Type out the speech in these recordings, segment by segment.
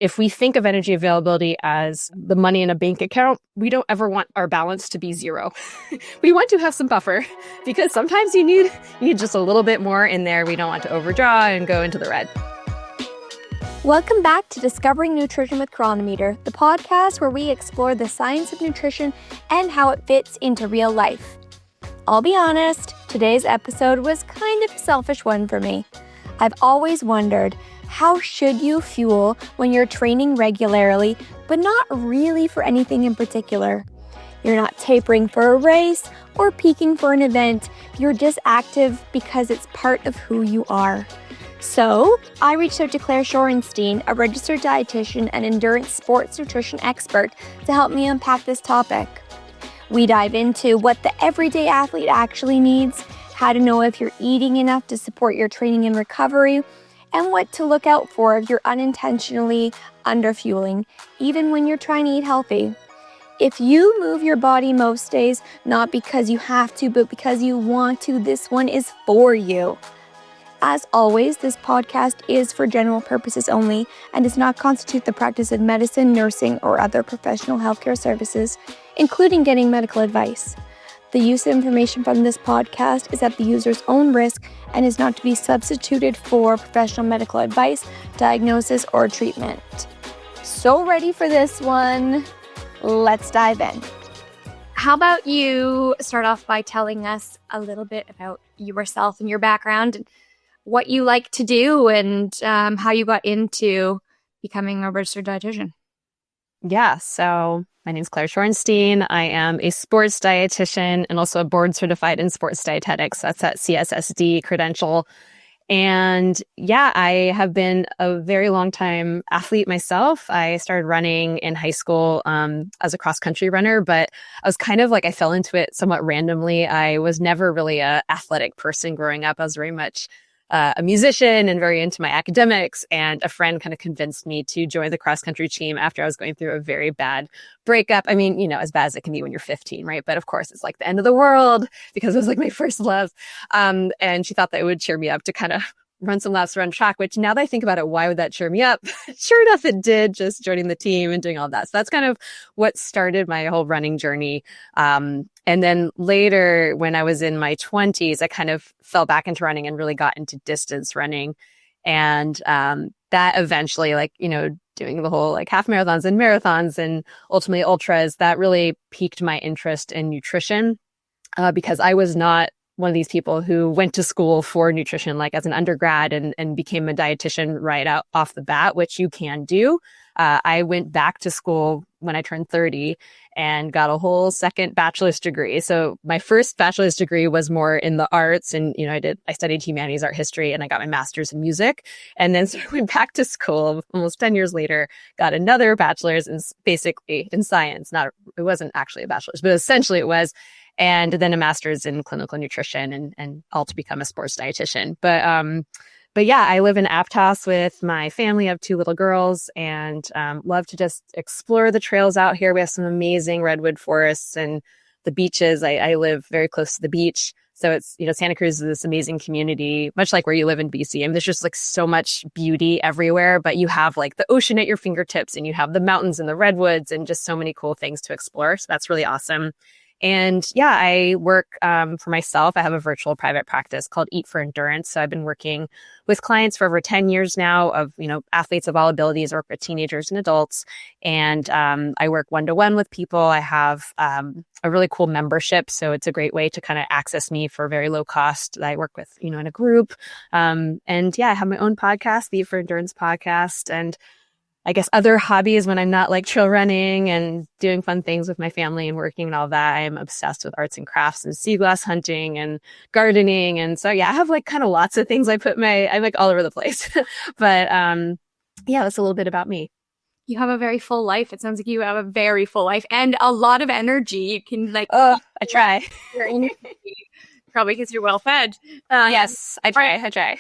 if we think of energy availability as the money in a bank account, we don't ever want our balance to be zero. We want to have some buffer because sometimes you need just a little bit more in there. We don't want to overdraw and go into the red. Welcome back to Discovering Nutrition with Chronometer, the podcast where we explore the science of nutrition and how it fits into real life. I'll be honest, today's episode was kind of a selfish one for me. I've always wondered, how should you fuel when you're training regularly, but not really for anything in particular? You're not tapering for a race or peaking for an event. You're just active because it's part of who you are. So, I reached out to Claire Shorenstein, a registered dietitian and endurance sports nutrition expert, to help me unpack this topic. We dive into what the everyday athlete actually needs, how to know if you're eating enough to support your training and recovery, and what to look out for if you're unintentionally underfueling, even when you're trying to eat healthy. If you move your body most days, not because you have to, but because you want to, this one is for you. As always, this podcast is for general purposes only and does not constitute the practice of medicine, nursing, or other professional healthcare services, including getting medical advice. The use of information from this podcast is at the user's own risk and is not to be substituted for professional medical advice, diagnosis, or treatment. So ready for this one? Let's dive in. How about you start off by telling us a little bit about yourself and your background and what you like to do and how you got into becoming a registered dietitian. Yeah, so my name is Claire Shorenstein. I am a sports dietitian and also a board certified in sports dietetics. That's that CSSD credential. And yeah, I have been a very long time athlete myself. I started running in high school as a cross-country runner, but I was kind of like, I fell into it somewhat randomly. I was never really an athletic person growing up. I was very much a musician and very into my academics, and a friend kind of convinced me to join the cross-country team after I was going through a very bad breakup. I mean, you know, as bad as it can be when you're 15, right? But of course, it's like the end of the world because it was like my first love. And she thought that it would cheer me up to kind of run some laps around track, which now that I think about it, why would that cheer me up? Sure enough, it did, just joining the team and doing all that. So that's kind of what started my whole running journey. And then later, when I was in my 20s, I kind of fell back into running and really got into distance running. And that eventually, like, you know, doing the whole like half marathons and marathons and ultimately ultras, that really piqued my interest in nutrition because I was not one of these people who went to school for nutrition, like as an undergrad and became a dietitian right out off the bat, which you can do. I went back to school when I turned 30 and got a whole second bachelor's degree. So my first bachelor's degree was more in the arts, and you know, I studied humanities, art history, and I got my master's in music. And then so I went back to school almost 10 years later, got another bachelor's in basically in science. It wasn't actually a bachelor's, but essentially it was. And then a master's in clinical nutrition and all to become a sports dietitian. But yeah, I live in Aptos with my family. I have 2 little girls and love to just explore the trails out here. We have some amazing redwood forests and the beaches. I live very close to the beach. So it's, you know, Santa Cruz is this amazing community, much like where you live in BC. I mean, there's just like so much beauty everywhere, but you have like the ocean at your fingertips and you have the mountains and the redwoods and just so many cool things to explore. So that's really awesome. And yeah, I work for myself. I have a virtual private practice called Eat for Endurance. So I've been working with clients for over 10 years now of, you know, athletes of all abilities. I work with teenagers and adults. And I work one-to-one with people. I have a really cool membership. So it's a great way to kind of access me for very low cost. I work with, you know, in a group. And yeah, I have my own podcast, the Eat for Endurance podcast. And I guess other hobbies when I'm not like trail running and doing fun things with my family and working and all that. I'm obsessed with arts and crafts and sea glass hunting and gardening. And so, yeah, I have like kind of lots of things I'm like all over the place. But yeah, that's a little bit about me. You have a very full life. It sounds like you have a very full life and a lot of energy. You can like, I try. Probably because you're well fed. Yes, I try.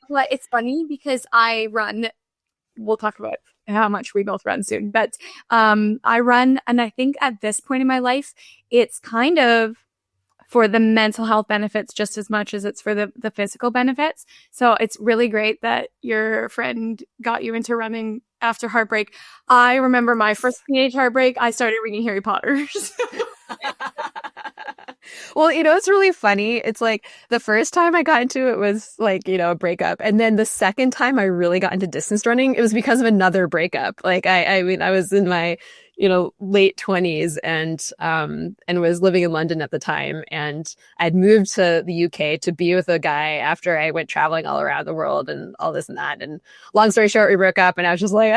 Well, it's funny because I run, we'll talk about how much we both run soon, but I run, and I think at this point in my life, it's kind of for the mental health benefits just as much as it's for the physical benefits. So it's really great that your friend got you into running after heartbreak. I remember my first teenage heartbreak. I started reading Harry Potter. Well, it's really funny. It's like the first time I got into it was like, a breakup. And then the second time I really got into distance running, it was because of another breakup. Like I mean, I was in my, late 20s and was living in London at the time. And I'd moved to the UK to be with a guy after I went traveling all around the world and all this and that. And long story short, we broke up and I was just like,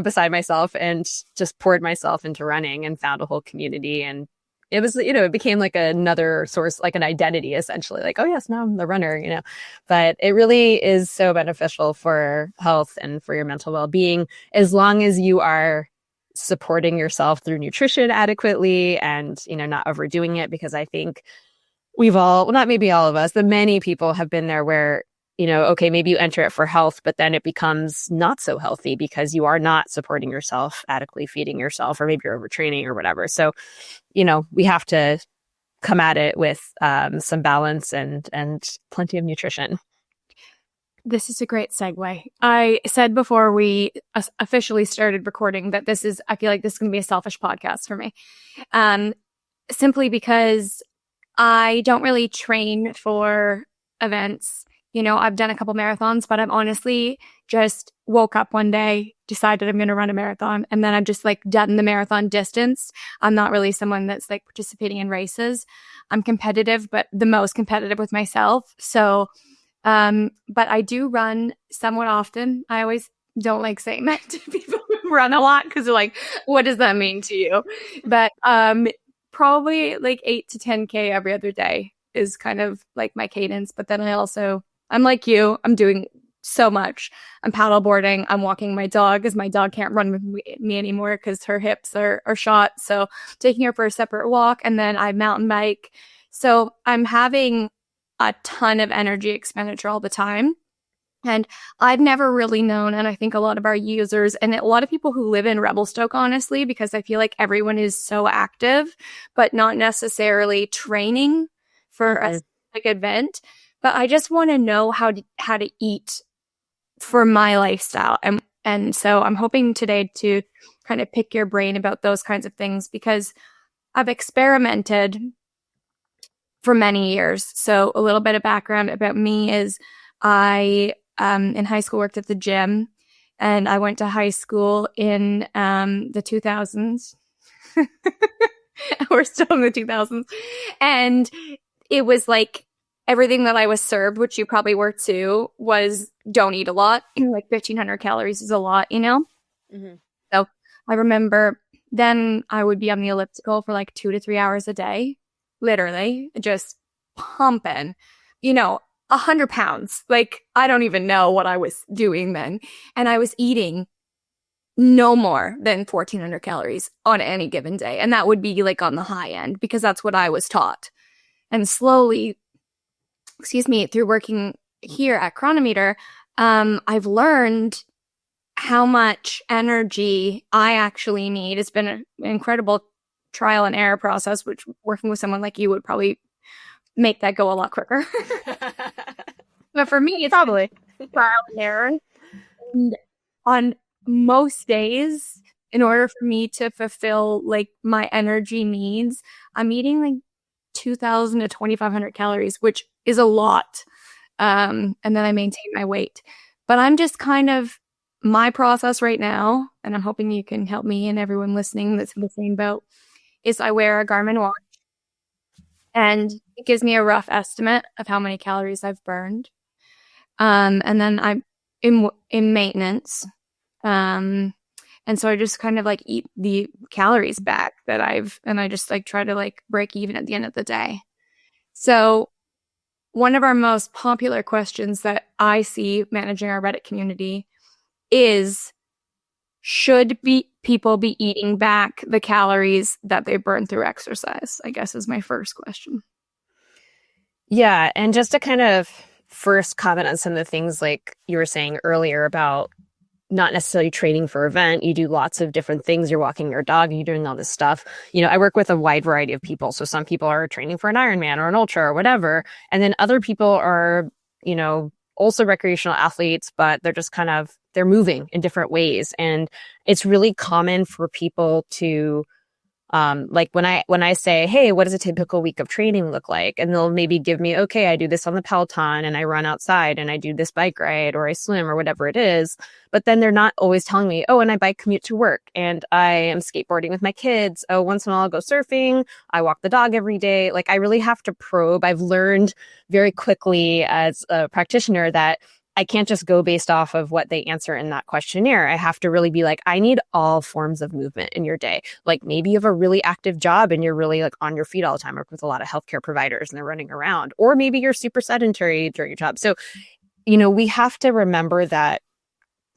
beside myself, and just poured myself into running and found a whole community. And it was, it became like another source, like an identity, essentially. Like, oh yes, now I'm the runner, But it really is so beneficial for health and for your mental well-being, as long as you are supporting yourself through nutrition adequately and, not overdoing it. Because I think we've all, well, not maybe all of us, but many people have been there where, okay, maybe you enter it for health, but then it becomes not so healthy because you are not supporting yourself adequately, feeding yourself, or maybe you're overtraining or whatever. So, we have to come at it with some balance and plenty of nutrition. This is a great segue. I said before we officially started recording that I feel like this is going to be a selfish podcast for me. Simply because I don't really train for events. I've done a couple marathons, but I've honestly just woke up one day, decided I'm going to run a marathon, and then I've just like done the marathon distance. I'm not really someone that's like participating in races. I'm competitive, but the most competitive with myself. So, but I do run somewhat often. I always don't like saying that to people who run a lot because they're like, what does that mean to you? But probably like 8 to 10K every other day is kind of like my cadence. But then I'm like you, I'm doing so much. I'm paddleboarding. I'm walking my dog because my dog can't run with me anymore because her hips are shot. So taking her for a separate walk, and then I mountain bike. So I'm having a ton of energy expenditure all the time. And I've never really known, and I think a lot of our users and a lot of people who live in Revelstoke, honestly, because I feel like everyone is so active, but not necessarily training for a specific event. But I just want to know how to eat for my lifestyle. And so I'm hoping today to kind of pick your brain about those kinds of things, because I've experimented for many years. So a little bit of background about me is I, in high school, worked at the gym, and I went to high school in the 2000s. We're still in the 2000s. And it was like, everything that I was served, which you probably were too, was don't eat a lot. Like 1,500 calories is a lot, Mm-hmm. So I remember then I would be on the elliptical for like 2 to 3 hours a day, literally just pumping, 100 pounds. Like, I don't even know what I was doing then. And I was eating no more than 1,400 calories on any given day. And that would be like on the high end because that's what I was taught. And slowly, through working here at Chronometer, I've learned how much energy I actually need. It's been an incredible trial and error process, which working with someone like you would probably make that go a lot quicker. But for me, it's probably trial and error. And on most days, in order for me to fulfill like my energy needs, I'm eating like 2,000 to 2,500 calories, which is a lot. And then I maintain my weight. But I'm just kind of, my process right now, and I'm hoping you can help me and everyone listening that's in the same boat, is I wear a Garmin watch. And it gives me a rough estimate of how many calories I've burned. And then I'm in maintenance. And so I just kind of like eat the calories back and I just like try to like break even at the end of the day. So one of our most popular questions that I see managing our Reddit community is, should people be eating back the calories that they burn through exercise? I guess is my first question. Yeah. And just to kind of first comment on some of the things like you were saying earlier about not necessarily training for an event. You do lots of different things. You're walking your dog and you're doing all this stuff. I work with a wide variety of people. So some people are training for an Ironman or an ultra or whatever. And then other people are, also recreational athletes, but they're they're moving in different ways. And it's really common for people to like when I say, hey, what does a typical week of training look like? And they'll maybe give me, okay, I do this on the Peloton and I run outside and I do this bike ride or I swim or whatever it is. But then they're not always telling me, oh, and I bike commute to work and I am skateboarding with my kids. Oh, once in a while I'll go surfing. I walk the dog every day. Like I really have to probe. I've learned very quickly as a practitioner that I can't just go based off of what they answer in that questionnaire. I have to really be like, I need all forms of movement in your day. Like maybe you have a really active job and you're really like on your feet all the time. I work with a lot of healthcare providers and they're running around, or maybe you're super sedentary during your job. So, we have to remember that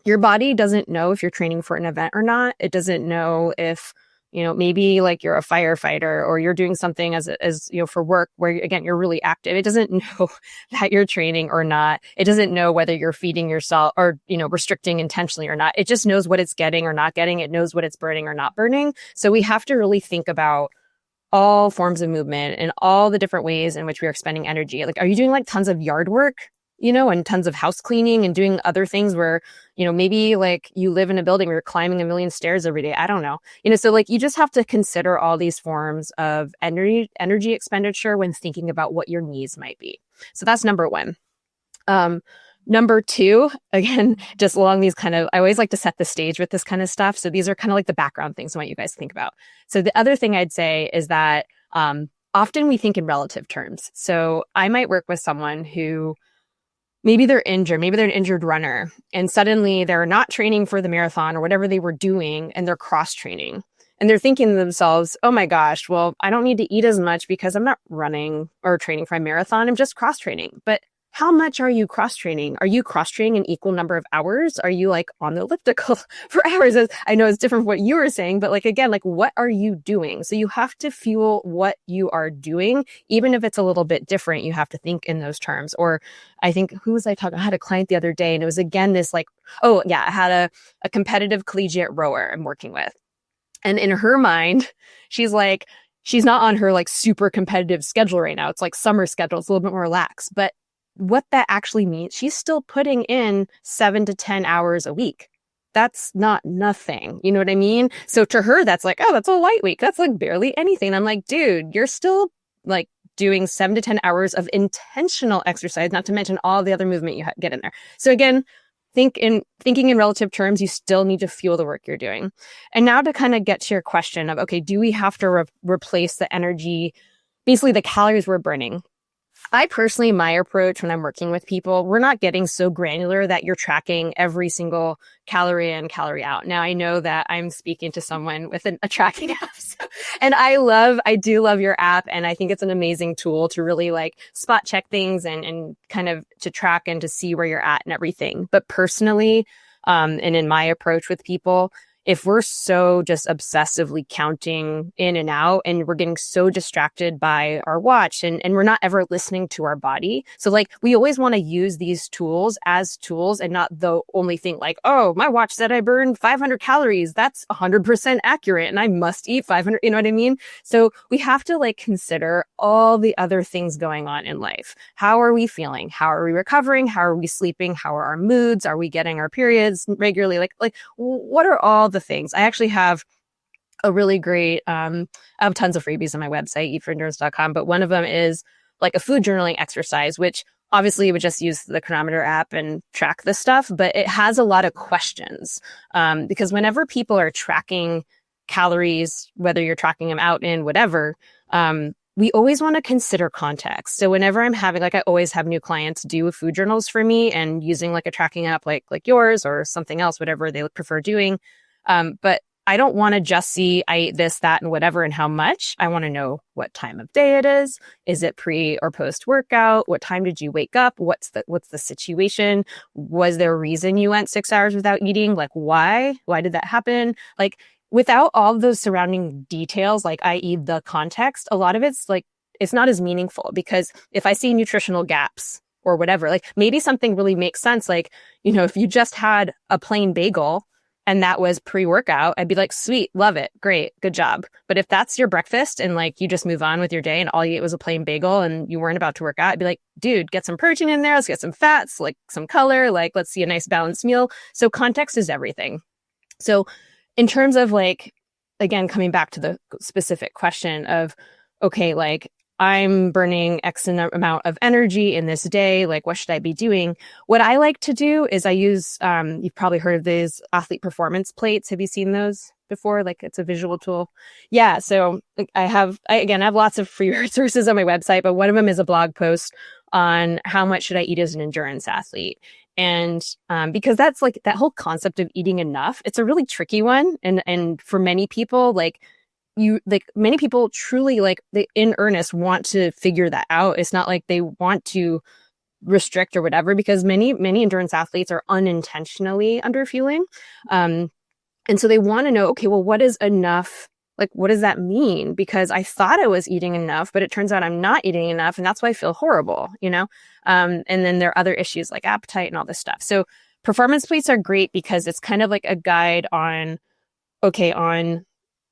your body doesn't know if you're training for an event or not. It doesn't know if maybe like you're a firefighter or you're doing something as for work where, again, you're really active. It doesn't know that you're training or not. It doesn't know whether you're feeding yourself or, restricting intentionally or not. It just knows what it's getting or not getting. It knows what it's burning or not burning. So we have to really think about all forms of movement and all the different ways in which we are expending energy. Like, are you doing like tons of yard work? And tons of house cleaning and doing other things where, maybe like you live in a building where you're climbing a million stairs every day. I don't know. So like you just have to consider all these forms of energy expenditure when thinking about what your needs might be. So that's number one. Number two, again, just along these I always like to set the stage with this kind of stuff. So these are kind of like the background things I want you guys to think about. So the other thing I'd say is that often we think in relative terms. So I might work with someone who maybe they're injured, maybe they're an injured runner, and suddenly they're not training for the marathon or whatever they were doing, and they're cross-training. And they're thinking to themselves, oh my gosh, well, I don't need to eat as much because I'm not running or training for a marathon. I'm just cross-training. But how much are you cross-training? Are you cross-training an equal number of hours? Are you like on the elliptical for hours? I know it's different from what you were saying, but like, again, like what are you doing? So you have to fuel what you are doing. Even if it's a little bit different, you have to think in those terms. Or I think, who was I talking? I had a client the other day and it was again, this like, oh yeah, I had a competitive collegiate rower I'm working with. And in her mind, she's like, she's not on her like super competitive schedule right now. It's like summer schedule. It's a little bit more relaxed, but what that actually means, she's still putting in 7 to 10 hours a week. That's not nothing. You know what I mean? So to her, that's like, oh, that's a light week. That's like barely anything. I'm like, dude, you're still like doing 7 to 10 hours of intentional exercise, not to mention all the other movement you get in there. So again, thinking in relative terms, you still need to fuel the work you're doing. And now to kind of get to your question of, okay, do we have to replace the energy, basically the calories we're burning? I personally, my approach when I'm working with people, we're not getting so granular that you're tracking every single calorie in, calorie out. Now, I know that I'm speaking to someone with a tracking app. And I do love your app. And I think it's an amazing tool to really like spot check things and kind of to track and to see where you're at and everything. But personally, and in my approach with people, if we're so just obsessively counting in and out and we're getting so distracted by our watch and we're not ever listening to our body. So like we always want to use these tools as tools and not the only thing like, oh, my watch said I burned 500 calories. That's 100% accurate and I must eat 500. You know what I mean? So we have to like consider all the other things going on in life. How are we feeling? How are we recovering? How are we sleeping? How are our moods? Are we getting our periods regularly? Like what are all the things? I actually have a really great, I have tons of freebies on my website, eatforendurance.com, but one of them is like a food journaling exercise, which obviously you would just use the chronometer app and track this stuff, but it has a lot of questions. Because whenever people are tracking calories, whether you're tracking them out in whatever, we always want to consider context. So whenever I'm having, like I always have new clients do food journals for me and using like a tracking app like yours or something else, whatever they prefer doing. But I don't want to just see I ate this, that, and whatever and how much. I want to know what time of day it is. Is it pre or post workout? What time did you wake up? What's the situation? Was there a reason you went 6 hours without eating? Like why? Why did that happen? Like without all of those surrounding details, like i.e. the context, a lot of it's like, it's not as meaningful because if I see nutritional gaps or whatever, like maybe something really makes sense. Like, if you just had a plain bagel, and that was pre-workout, I'd be like, sweet, love it, great, good job. But if that's your breakfast and like you just move on with your day and all you ate was a plain bagel and you weren't about to work out, I'd be like, dude, get some protein in there, let's get some fats, like some color, like let's see a nice balanced meal. So context is everything. So in terms of like, again, coming back to the specific question of, okay, like I'm burning X amount of energy in this day. Like, what should I be doing? What I like to do is I use, you've probably heard of these athlete performance plates. Have you seen those before? Like, it's a visual tool. Yeah. So I have lots of free resources on my website, but one of them is a blog post on how much should I eat as an endurance athlete. And because that's like that whole concept of eating enough, it's a really tricky one. And for many people, many people truly they in earnest want to figure that out. It's not like they want to restrict or whatever, because many endurance athletes are unintentionally underfueling. And so they want to know, okay, well, what is enough? Like, what does that mean? Because I thought I was eating enough, but it turns out I'm not eating enough. And that's why I feel horrible, and then there are other issues like appetite and all this stuff. So performance plates are great because it's kind of like a guide on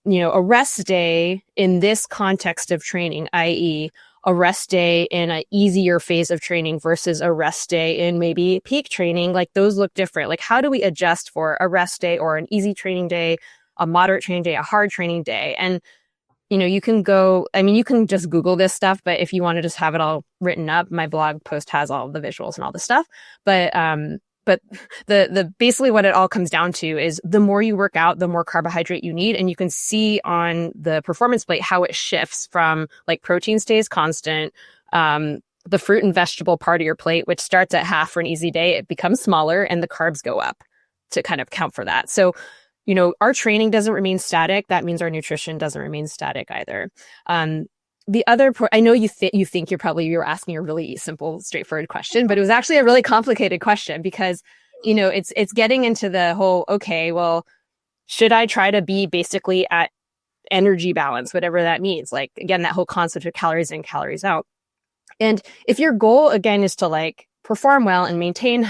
a rest day in this context of training, i.e. a rest day in an easier phase of training versus a rest day in maybe peak training, like those look different. Like, how do we adjust for a rest day or an easy training day, a moderate training day, a hard training day? And, you can just Google this stuff, but if you want to just have it all written up, my blog post has all the visuals and all the stuff. But the basically what it all comes down to is the more you work out, the more carbohydrate you need. And you can see on the performance plate how it shifts from like protein stays constant. The fruit and vegetable part of your plate, which starts at half for an easy day, it becomes smaller and the carbs go up to kind of count for that. So, our training doesn't remain static. That means our nutrition doesn't remain static either. The other part, I know you think you're asking a really simple, straightforward question, but it was actually a really complicated question because, it's getting into the whole, okay, well, should I try to be basically at energy balance, whatever that means? Like, again, that whole concept of calories in, calories out. And if your goal, again, is to like perform well and maintain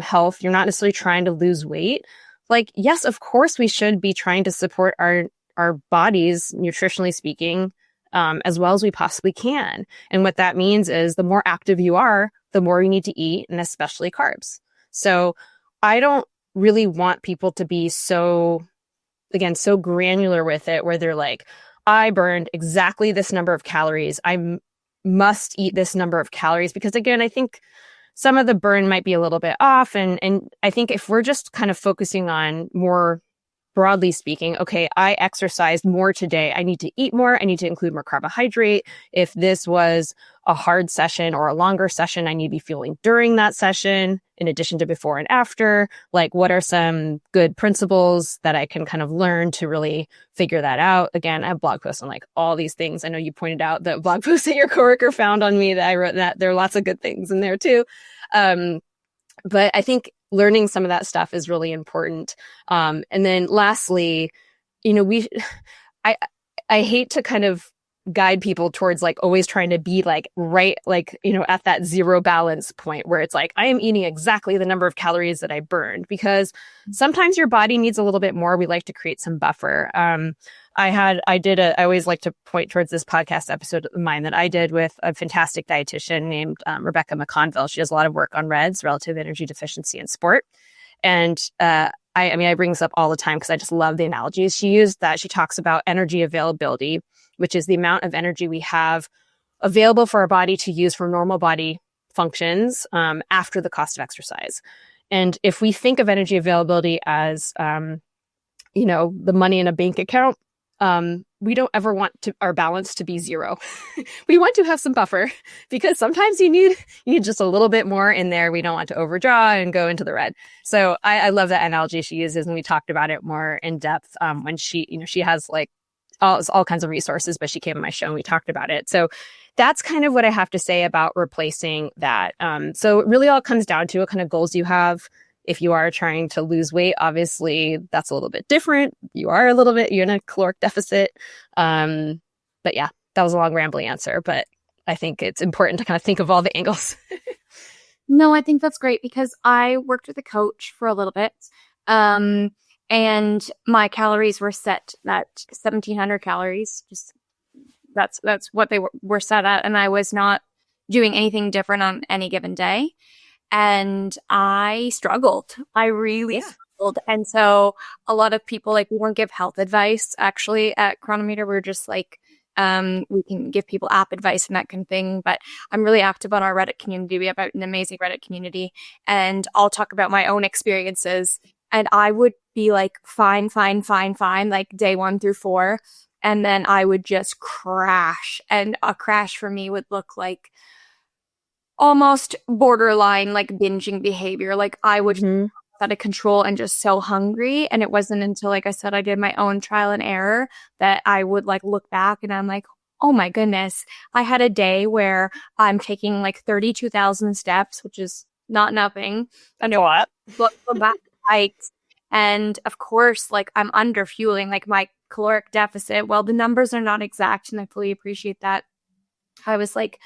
health, you're not necessarily trying to lose weight. Like, yes, of course, we should be trying to support our bodies, nutritionally speaking, as well as we possibly can. And what that means is the more active you are, the more you need to eat, and especially carbs. So I don't really want people to be so granular with it, where they're like, I burned exactly this number of calories. I must eat this number of calories, because again, I think some of the burn might be a little bit off. And I think if we're just kind of focusing on more broadly speaking, okay, I exercised more today, I need to eat more, I need to include more carbohydrate. If this was a hard session or a longer session, I need to be fueling during that session, in addition to before and after. Like, what are some good principles that I can kind of learn to really figure that out? Again, I have blog posts on like all these things. I know you pointed out the blog post that your coworker found on me that I wrote, that there are lots of good things in there too. But I think learning some of that stuff is really important. And then lastly, I hate to kind of guide people towards like always trying to be like right, like, at that zero balance point where it's like, I am eating exactly the number of calories that I burned, because sometimes your body needs a little bit more. We like to create some buffer. I always like to point towards this podcast episode of mine that I did with a fantastic dietitian named Rebecca McConville. She does a lot of work on REDS, relative energy deficiency in sport. And I bring this up all the time because I just love the analogies she used. That she talks about energy availability, which is the amount of energy we have available for our body to use for normal body functions after the cost of exercise. And if we think of energy availability as, the money in a bank account, we don't ever want our balance to be zero. We want to have some buffer, because sometimes you need just a little bit more in there. We don't want to overdraw and go into the red. So I love that analogy she uses, and we talked about it more in depth when she has like all kinds of resources, but she came on my show and we talked about it. So that's kind of what I have to say about replacing that. So it really all comes down to what kind of goals you have. If you are trying to lose weight, obviously that's a little bit different. You're in a caloric deficit. But yeah, that was a long rambling answer, but I think it's important to kind of think of all the angles. No, I think that's great, because I worked with a coach for a little bit. and my calories were set at 1,700 calories. Just that's what they were set at, and I was not doing anything different on any given day. And I struggled. I really struggled. And so a lot of people, like, we won't give health advice actually at Chronometer. We're just like, we can give people app advice and that kind of thing. But I'm really active on our Reddit community. We have an amazing Reddit community. And I'll talk about my own experiences. And I would be like, fine, like day 1 through 4. And then I would just crash. And a crash for me would look like almost borderline like binging behavior. Like I would out of control and just so hungry. And it wasn't until, like I said, I did my own trial and error that I would like look back and I'm like, oh my goodness, I had a day where I'm taking like 32,000 steps, which is not nothing. I know what. Look back hikes. And of course, like I'm underfueling, like my caloric deficit. Well, the numbers are not exact and I fully appreciate that. I was like,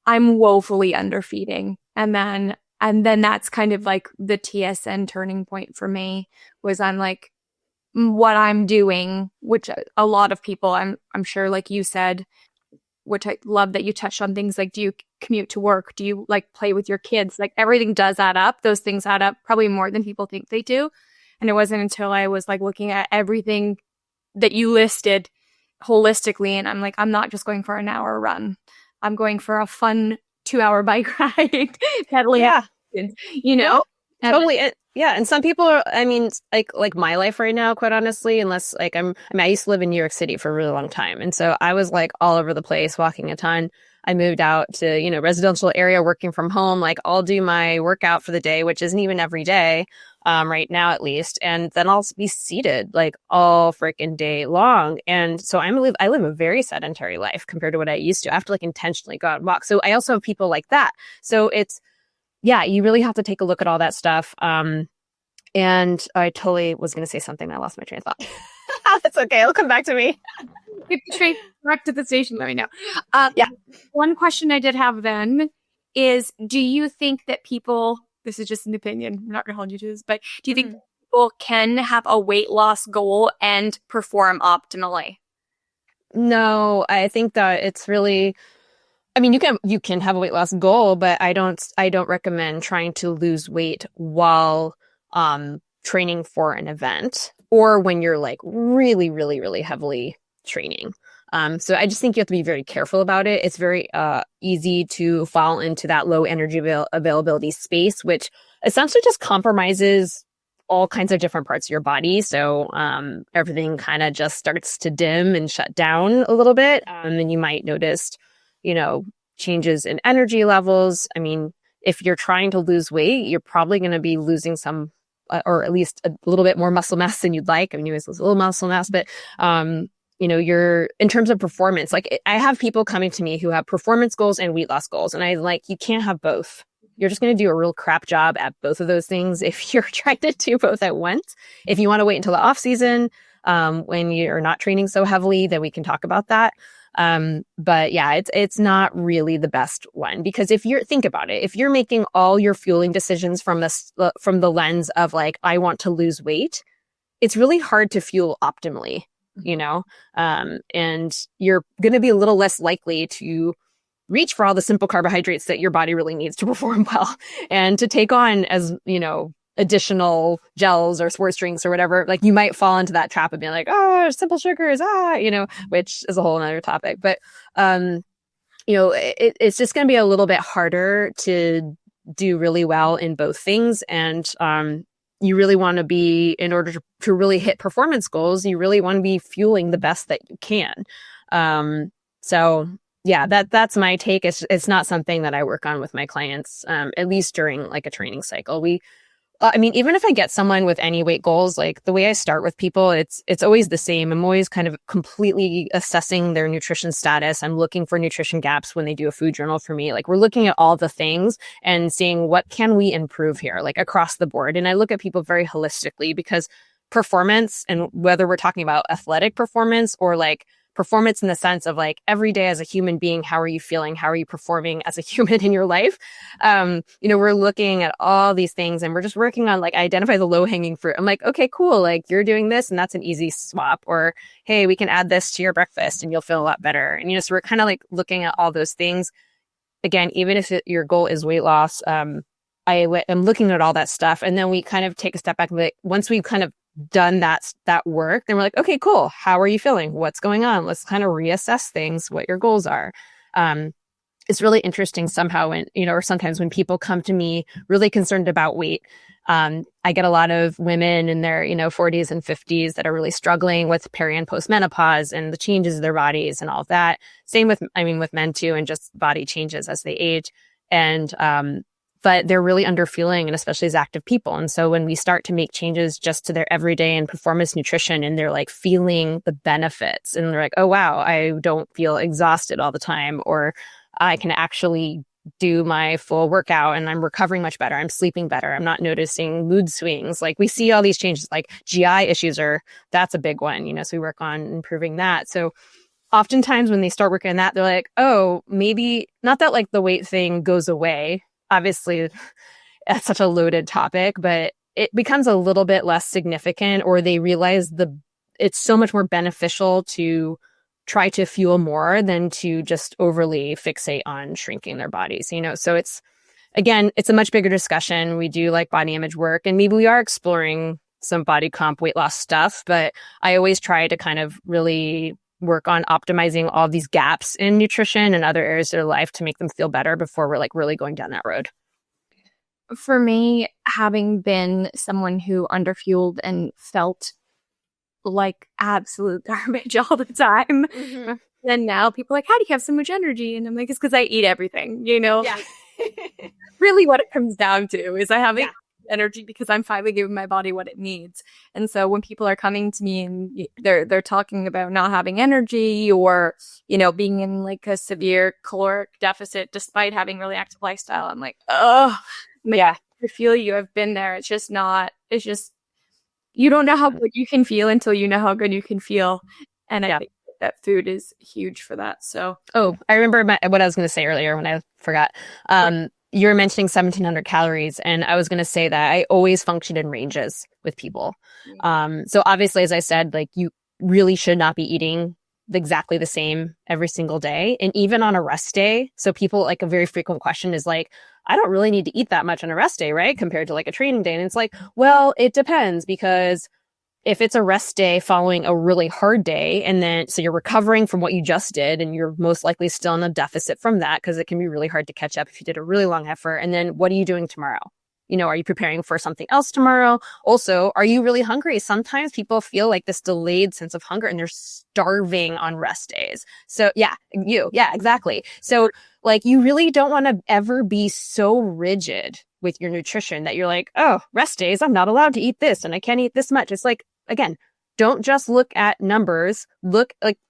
I'm woefully underfeeding. And then that's kind of like the TSN turning point for me was I'm like, what I'm doing, which a lot of people, I'm sure, like you said, which I love that you touched on things like, do you commute to work? Do you like play with your kids? Like everything does add up. Those things add up probably more than people think they do. And it wasn't until I was like looking at everything that you listed holistically. And I'm like, I'm not just going for an hour run. I'm going for a fun 2-hour bike ride, pedaling. Yeah. You know? Totally. And some people are, I mean, like my life right now, quite honestly, unless like I used to live in New York City for a really long time. And so I was like all over the place walking a ton. I moved out to, residential area, working from home. Like I'll do my workout for the day, which isn't even every day, right now at least. And then I'll be seated like all freaking day long. And so I live a very sedentary life compared to what I used to. I have to like intentionally go out and walk. So I also have people like that. So you really have to take a look at all that stuff. And I totally was going to say something. I lost my train of thought. That's okay. It'll come back to me. Get straight back to the station. Let me know. One question I did have then is, do you think that people, this is just an opinion, I'm not going to hold you to this, but do you think people can have a weight loss goal and perform optimally? No, I think that it's really, I mean, you can have a weight loss goal, but I don't recommend trying to lose weight while training for an event or when you're like really, really, really heavily training. So I just think you have to be very careful about it. It's very easy to fall into that low energy availability space, which essentially just compromises all kinds of different parts of your body. So everything kind of just starts to dim and shut down a little bit. And you might notice, changes in energy levels. I mean, if you're trying to lose weight, you're probably going to be losing some, or at least a little bit more muscle mass than you'd like. I mean, you always lose a little muscle mass, but you're in terms of performance, like I have people coming to me who have performance goals and weight loss goals. And I like, you can't have both. You're just going to do a real crap job at both of those things if you're trying to do both at once. If you want to wait until the off season, when you're not training so heavily, then we can talk about that. But yeah, it's not really the best one, because think about it, if you're making all your fueling decisions from the lens of like, I want to lose weight, it's really hard to fuel optimally, and you're going to be a little less likely to reach for all the simple carbohydrates that your body really needs to perform well and to take on as, additional gels or sports drinks or whatever. Like you might fall into that trap of being like, oh, simple sugars, which is a whole other topic. But, it's just going to be a little bit harder to do really well in both things. And, you really want to be, in order to really hit performance goals, you really want to be fueling the best that you can. So yeah, that's my take. It's not something that I work on with my clients, at least during like a training cycle. Even if I get someone with any weight goals, like the way I start with people, it's always the same. I'm always kind of completely assessing their nutrition status. I'm looking for nutrition gaps when they do a food journal for me. Like we're looking at all the things and seeing what can we improve here, like across the board. And I look at people very holistically, because performance, and whether we're talking about athletic performance or like performance in the sense of like every day as a human being, how are you feeling? How are you performing as a human in your life? We're looking at all these things and we're just working on like identify the low hanging fruit. I'm like, okay, cool. Like you're doing this and that's an easy swap. Or, hey, we can add this to your breakfast and you'll feel a lot better. And, so we're kind of like looking at all those things. Again, even if your goal is weight loss, I'm looking at all that stuff. And then we kind of take a step back. Like once we've kind of done that work, then we're like, okay, cool. How are you feeling? What's going on? Let's kind of reassess things, what your goals are. It's really interesting somehow when, or sometimes when people come to me really concerned about weight, I get a lot of women in their, 40s and 50s that are really struggling with peri and postmenopause and the changes of their bodies and all of that. Same with men too, and just body changes as they age. And, but they're really underfueling, and especially as active people. And so when we start to make changes just to their everyday and performance nutrition, and they're like feeling the benefits, and they're like, oh, wow, I don't feel exhausted all the time, or I can actually do my full workout and I'm recovering much better. I'm sleeping better. I'm not noticing mood swings. Like we see all these changes, like GI issues that's a big one, so we work on improving that. So oftentimes when they start working on that, they're like, oh, maybe not that like the weight thing goes away. Obviously, that's such a loaded topic, but it becomes a little bit less significant, or they realize it's so much more beneficial to try to fuel more than to just overly fixate on shrinking their bodies, So it's a much bigger discussion. We do like body image work, and maybe we are exploring some body comp weight loss stuff, but I always try to kind of really work on optimizing all these gaps in nutrition and other areas of their life to make them feel better before we're like really going down that road. For me, having been someone who underfueled and felt like absolute garbage all the time, then now people are like, how do you have so much energy? And I'm like, it's because I eat everything, Yeah. Really what it comes down to is I have energy because I'm finally giving my body what it needs. And so when people are coming to me and they're talking about not having energy or, being in like a severe caloric deficit despite having really active lifestyle, I'm like, oh, yeah, I feel you. I've been there. It's just you don't know how good you can feel until you know how good you can feel. And I think that food is huge for that. So, I remember what I was going to say earlier when I forgot. You were mentioning 1,700 calories, and I was going to say that I always function in ranges with people. So obviously, as I said, like you really should not be eating exactly the same every single day, and even on a rest day. So people, like a very frequent question is like, I don't really need to eat that much on a rest day, right? Compared to like a training day. And it's like, well, it depends, because if it's a rest day following a really hard day, and then so you're recovering from what you just did, and you're most likely still in a deficit from that, because it can be really hard to catch up if you did a really long effort. And then what are you doing tomorrow? Are you preparing for something else tomorrow? Also, are you really hungry? Sometimes people feel like this delayed sense of hunger and they're starving on rest days. So yeah, exactly. So like you really don't want to ever be so rigid with your nutrition that you're like, oh, rest days, I'm not allowed to eat this and I can't eat this much. It's like, again, don't just look at numbers,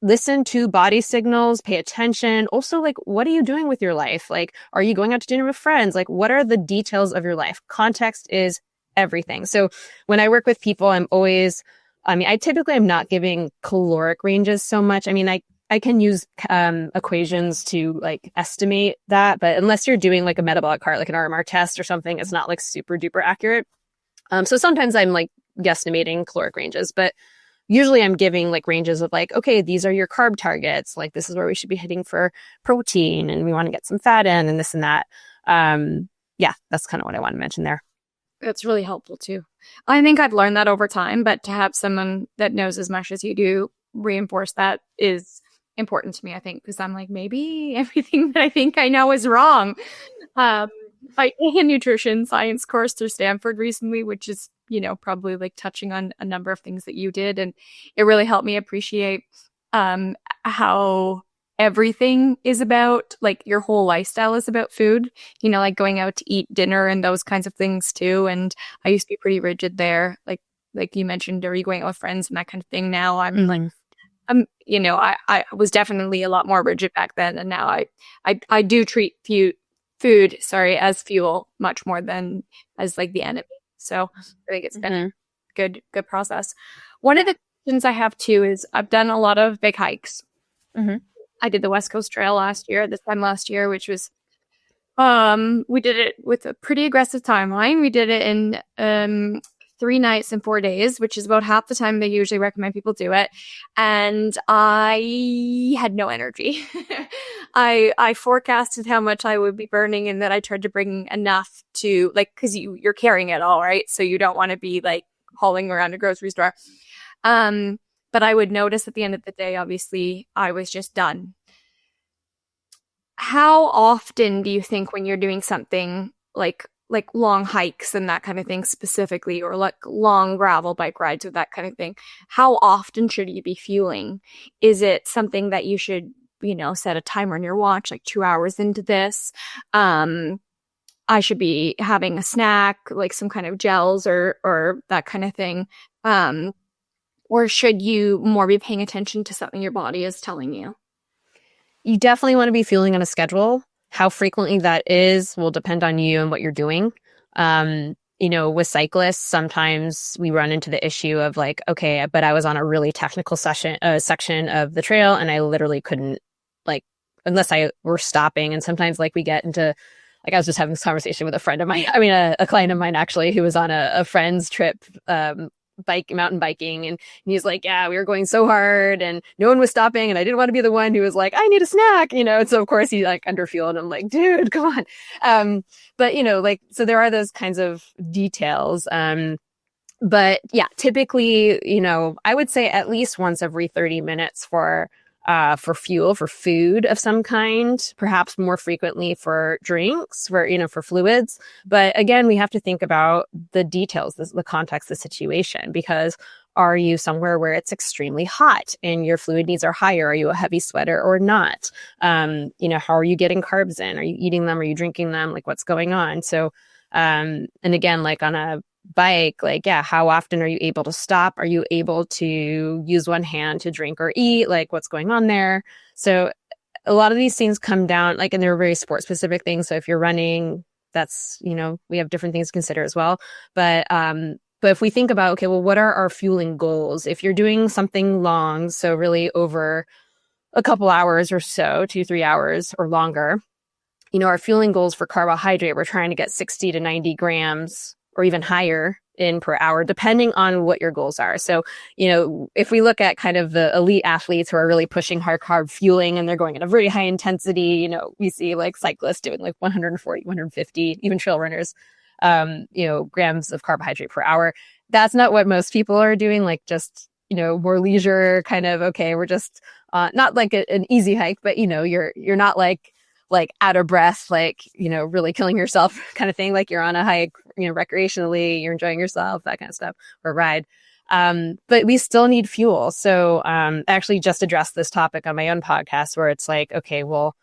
listen to body signals, pay attention. Also, like, what are you doing with your life? Like, are you going out to dinner with friends? Like, what are the details of your life? Context is everything. So when I work with people, I typically am not giving caloric ranges so much. I can use equations to like estimate that, but unless you're doing like a metabolic cart, like an RMR test or something, it's not like super duper accurate. So sometimes I'm like guesstimating caloric ranges, but usually I'm giving like ranges of like, okay, these are your carb targets. Like this is where we should be hitting for protein, and we want to get some fat in and this and that. That's kind of what I want to mention there. That's really helpful too. I think I've learned that over time, but to have someone that knows as much as you do reinforce that is important to me, I think, because I'm like, maybe everything that I think I know is wrong. I took a nutrition science course through Stanford recently, which is, probably like touching on a number of things that you did. And it really helped me appreciate how everything is about, like your whole lifestyle is about food, like going out to eat dinner and those kinds of things too. And I used to be pretty rigid there. Like you mentioned, are you going out with friends and that kind of thing? Now I'm like, I was definitely a lot more rigid back then. And now I do treat food as fuel much more than as like the enemy. So I think it's been a good process. One of the questions I have too is I've done a lot of big hikes I did the West Coast Trail this time last year, which was, we did it with a pretty aggressive timeline. We did it in 3 nights and 4 days, which is about half the time they usually recommend people do it. And I had no energy. I forecasted how much I would be burning, and that I tried to bring enough to, like, because you're carrying it all, right? So you don't want to be like hauling around a grocery store. But I would notice at the end of the day, obviously, I was just done. How often do you think, when you're doing something like long hikes and that kind of thing specifically, or like long gravel bike rides or that kind of thing, how often should you be fueling? Is it something that you should, set a timer on your watch, like 2 hours into this? I should be having a snack, like some kind of gels or that kind of thing. Or should you more be paying attention to something your body is telling you? You definitely want to be fueling on a schedule. How frequently that is will depend on you and what you're doing. With cyclists, sometimes we run into the issue of like, okay, but I was on a really technical section of the trail, and I literally couldn't, like, unless I were stopping. And sometimes like we get into, like, I was just having this conversation with a friend of mine, a client of mine actually, who was on a friend's trip, mountain biking, and he's like, yeah, we were going so hard and no one was stopping, and I didn't want to be the one who was like, I need a snack, and so of course he like underfueled, and I'm like, dude, come on. But so there are those kinds of details. But yeah, typically, I would say at least once every 30 minutes for fuel, for food of some kind, perhaps more frequently for drinks, for fluids. But again, we have to think about the details, the context, the situation, because are you somewhere where it's extremely hot and your fluid needs are higher? Are you a heavy sweater or not? How are you getting carbs in? Are you eating them? Are you drinking them? Like, what's going on? So, and again, like on a bike, like, yeah, how often are you able to stop? Are you able to use one hand to drink or eat? Like, what's going on there? So a lot of these things come down, like, and they're very sport specific things. So if you're running, that's, we have different things to consider as well. But if we think about, okay, well, what are our fueling goals? If you're doing something long, so really over a couple hours or so, 2-3 hours or longer, our fueling goals for carbohydrate, we're trying to get 60 to 90 grams or even higher in per hour, depending on what your goals are. So, if we look at kind of the elite athletes who are really pushing hard carb fueling and they're going at a very high intensity, we see like cyclists doing like 140, 150, even trail runners, grams of carbohydrate per hour. That's not what most people are doing, like just, more leisure kind of, okay, we're just not like an easy hike, but, you're not like out of breath, like, really killing yourself kind of thing. Like you're on a hike, recreationally, you're enjoying yourself, that kind of stuff, or ride. But we still need fuel. So, I actually just addressed this topic on my own podcast where it's like, okay, well,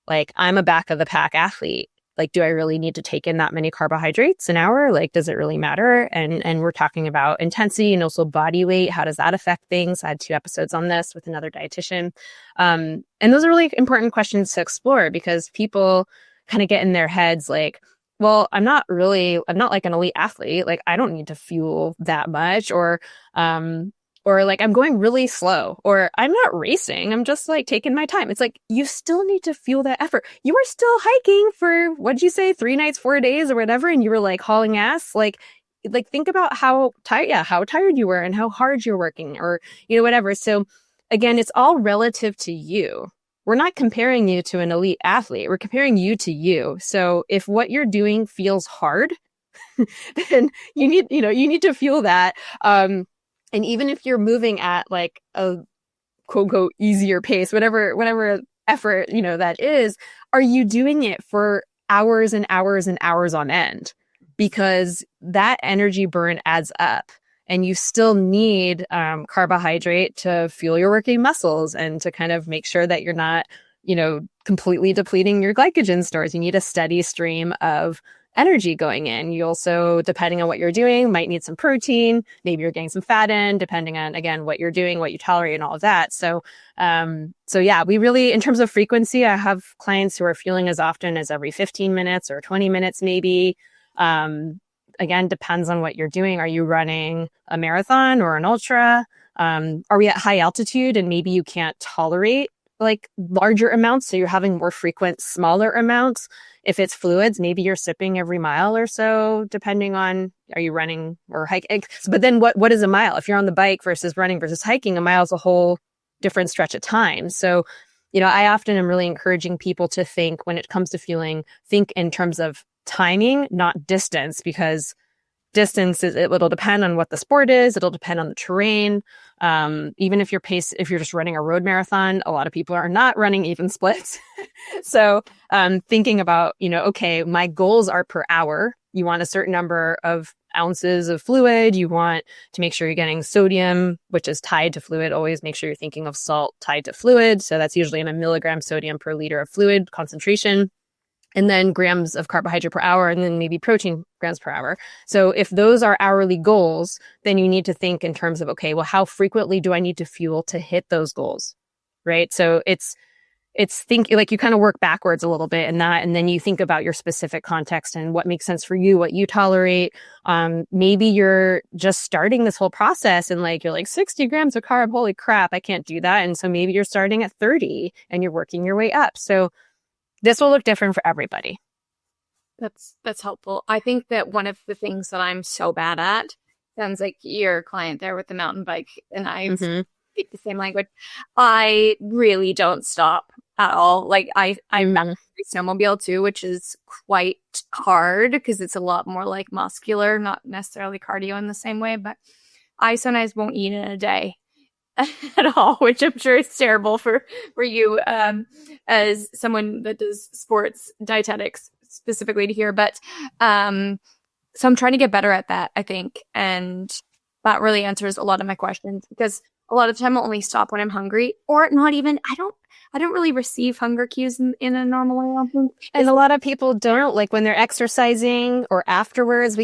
like I'm a back of the pack athlete. Like, do I really need to take in that many carbohydrates an hour? Like, does it really matter? And we're talking about intensity and also body weight. How does that affect things? I had 2 episodes on this with another dietitian. And those are really important questions to explore, because people kind of get in their heads like, well, I'm not like an elite athlete. Like, I don't need to fuel that much, or like I'm going really slow, or I'm not racing. I'm just like taking my time. It's like, you still need to fuel that effort. You were still hiking for, what'd you say, 3 nights, 4 days or whatever. And you were like hauling ass. Like think about how tired you were and how hard you're working, or, whatever. So again, it's all relative to you. We're not comparing you to an elite athlete. We're comparing you to you. So if what you're doing feels hard, then you need to fuel that. And even if you're moving at like a quote unquote easier pace, whatever effort, that is, are you doing it for hours and hours and hours on end? Because that energy burn adds up, and you still need carbohydrate to fuel your working muscles and to kind of make sure that you're not, completely depleting your glycogen stores. You need a steady stream of energy going in. You also, depending on what you're doing, might need some protein. Maybe you're getting some fat in, depending on, again, what you're doing, what you tolerate, and all of that. So yeah, we really, in terms of frequency, I have clients who are fueling as often as every 15 minutes or 20 minutes, maybe. Again, depends on what you're doing. Are you running a marathon or an ultra? Are we at high altitude and maybe you can't tolerate like larger amounts. So you're having more frequent, smaller amounts. If it's fluids, maybe you're sipping every mile or so, depending on, are you running or hiking? But then what is a mile? If you're on the bike versus running versus hiking, a mile is a whole different stretch of time. So, I often am really encouraging people to think when it comes to fueling, think in terms of timing, not distance, because distance it'll depend on what the sport is. It'll depend on the terrain. Even if if you're just running a road marathon, a lot of people are not running even splits. So thinking about, okay, my goals are per hour. You want a certain number of ounces of fluid. You want to make sure you're getting sodium, which is tied to fluid. Always make sure you're thinking of salt tied to fluid. So that's usually in a milligram sodium per liter of fluid concentration. And then grams of carbohydrate per hour, and then maybe protein grams per hour. So if those are hourly goals, then you need to think in terms of, okay, well, how frequently do I need to fuel to hit those goals, right? So it's thinking like you kind of work backwards a little bit in that, and then you think about your specific context and what makes sense for you, what you tolerate. Maybe you're just starting this whole process and you're like 60 grams of carb, holy crap, I can't do that. And so maybe you're starting at 30 and you're working your way up. So this will look different for everybody. That's helpful. I think that one of the things that I'm so bad at, sounds like your client there with the mountain bike, and I speak the same language. I really don't stop at all. I'm snowmobile too, which is quite hard because it's a lot more like muscular, not necessarily cardio in the same way. But I sometimes won't eat in a day at all, which I'm sure is terrible for you as someone that does sports dietetics specifically to hear. But so I'm trying to get better at that, I think. And that really answers a lot of my questions, because a lot of the time I'll only stop when I'm hungry, or not even, I don't really receive hunger cues in a normal way. And a lot of people don't, when they're exercising or afterwards,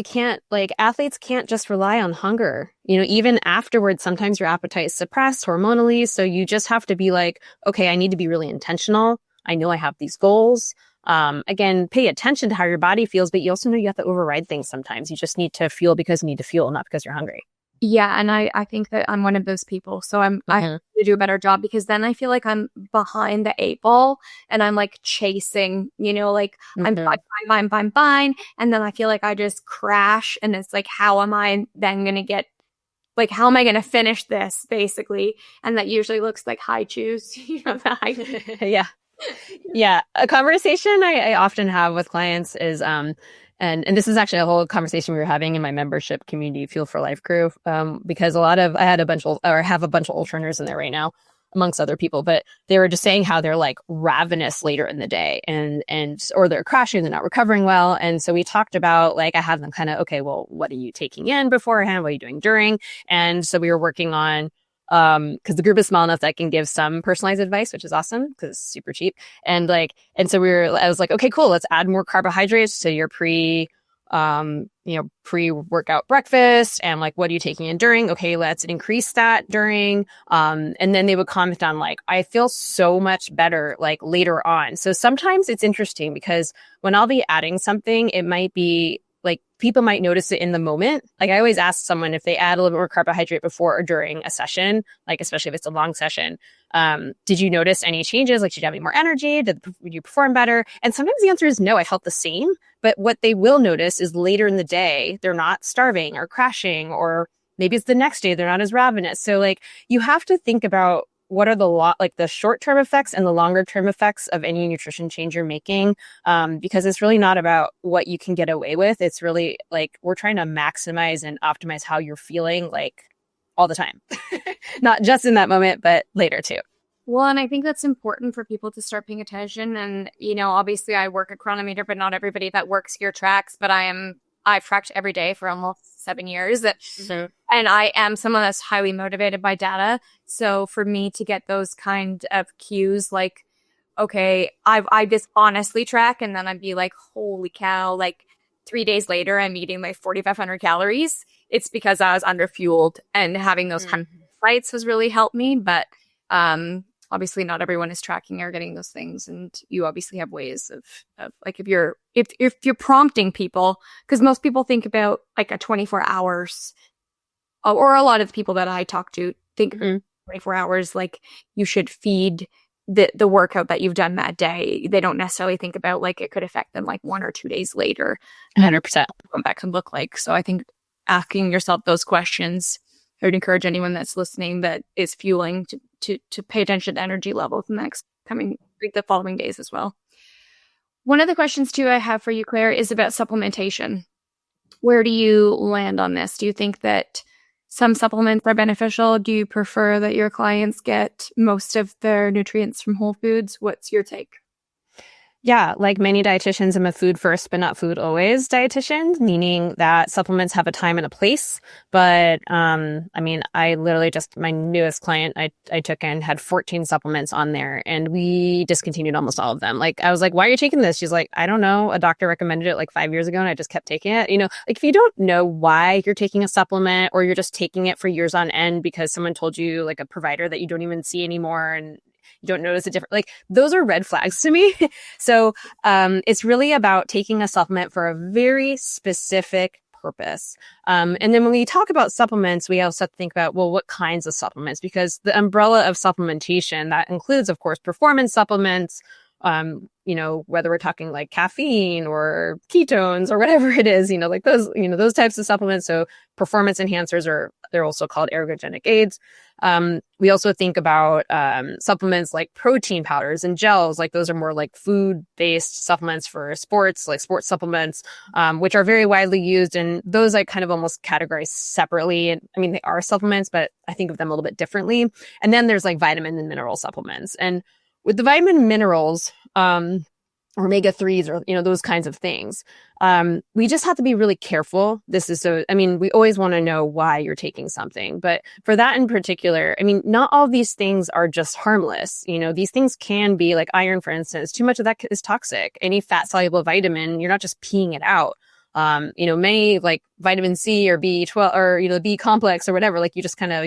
athletes can't just rely on hunger. Even afterwards, sometimes your appetite is suppressed hormonally. So you just have to be okay, I need to be really intentional. I know I have these goals. Again, pay attention to how your body feels, but you also know you have to override things sometimes. You just need to fuel because you need to fuel, not because you're hungry. Yeah, and I think that I'm one of those people. So I have to do a better job, because then I feel like I'm behind the 8 ball and I'm chasing, I'm fine. And then I feel like I just crash, and it's how am I then going to get, how am I going to finish this basically? And that usually looks like high chews. Yeah. Yeah. A conversation I often have with clients is, and this is actually a whole conversation we were having in my membership community, Fuel for Life crew, because I have a bunch of ultra runners in there right now, amongst other people, but they were just saying how they're ravenous later in the day or they're crashing, they're not recovering well. And so we talked about I have them kind of, okay, well, what are you taking in beforehand? What are you doing during? And so we were working on, because the group is small enough that I can give some personalized advice, which is awesome because it's super cheap. And so I was like, okay, cool. Let's add more carbohydrates to your pre-workout breakfast. And what are you taking in during? Okay, let's increase that during. And then they would comment on I feel so much better later on. So sometimes it's interesting because when I'll be adding something, it might be people might notice it in the moment. I always ask someone if they add a little bit more carbohydrate before or during a session, especially if it's a long session. Did you notice any changes? Did you have any more energy? Did you perform better? And sometimes the answer is no, I felt the same. But what they will notice is later in the day, they're not starving or crashing, or maybe it's the next day, they're not as ravenous. So you have to think about what are the short-term effects and the longer-term effects of any nutrition change you're making, because it's really not about what you can get away with. It's really we're trying to maximize and optimize how you're feeling all the time, not just in that moment, but later too. Well, and I think that's important for people to start paying attention. And, obviously I work at Chronometer, but not everybody that works here tracks, but I've tracked every day for almost 7 years. And I am someone that's highly motivated by data. So for me to get those kind of cues, okay, I just honestly track, and then I'd be holy cow, 3 days later, I'm eating 4,500 calories. It's because I was underfueled, and having those kind of fights has really helped me. But obviously not everyone is tracking or getting those things. And you obviously have ways of if you're prompting people, because most people think about a 24 hours, or a lot of the people that I talk to think 24 hours, you should feed the workout that you've done that day. They don't necessarily think about like it could affect them like 1 or 2 days later. 100%. What that could look like. So I think asking yourself those questions, I would encourage anyone that's listening that is fueling to pay attention to energy levels in the following days as well. One of the questions too I have for you, Claire, is about supplementation. Where do you land on this? Do you think that some supplements are beneficial? Do you prefer that your clients get most of their nutrients from whole foods? What's your take? Yeah, like many dietitians, I'm a food first, but not food always dietitian, meaning that supplements have a time and a place. But I literally just, my newest client I took in had 14 supplements on there, and we discontinued almost all of them. Like, I was like, why are you taking this? She's like, I don't know. A doctor recommended it like 5 years ago, and I just kept taking it. Like, if you don't know why you're taking a supplement, or you're just taking it for years on end because someone told you, like a provider that you don't even see anymore, and you don't notice a difference, like, those are red flags to me. So it's really about taking a supplement for a very specific purpose. And then when we talk about supplements, we also have to think about, well, what kinds of supplements? Because the umbrella of supplementation, that includes, of course, performance supplements, whether we're talking like caffeine or ketones or whatever it is, like those types of supplements. So performance enhancers, they're also called ergogenic aids. We also think about supplements like protein powders and gels. Like, those are more like food-based supplements for sports, like sports supplements, which are very widely used. And those I kind of almost categorize separately. And I mean, they are supplements, but I think of them a little bit differently. And then there's like vitamin and mineral supplements. And with the vitamin and minerals, or omega-3s, or, those kinds of things, we just have to be really careful. We always want to know why you're taking something. But for that in particular, not all these things are just harmless. These things can be, like iron, for instance. Too much of that is toxic. Any fat-soluble vitamin, you're not just peeing it out. Many, like vitamin C or B12 or, the B complex or whatever, like you just kind of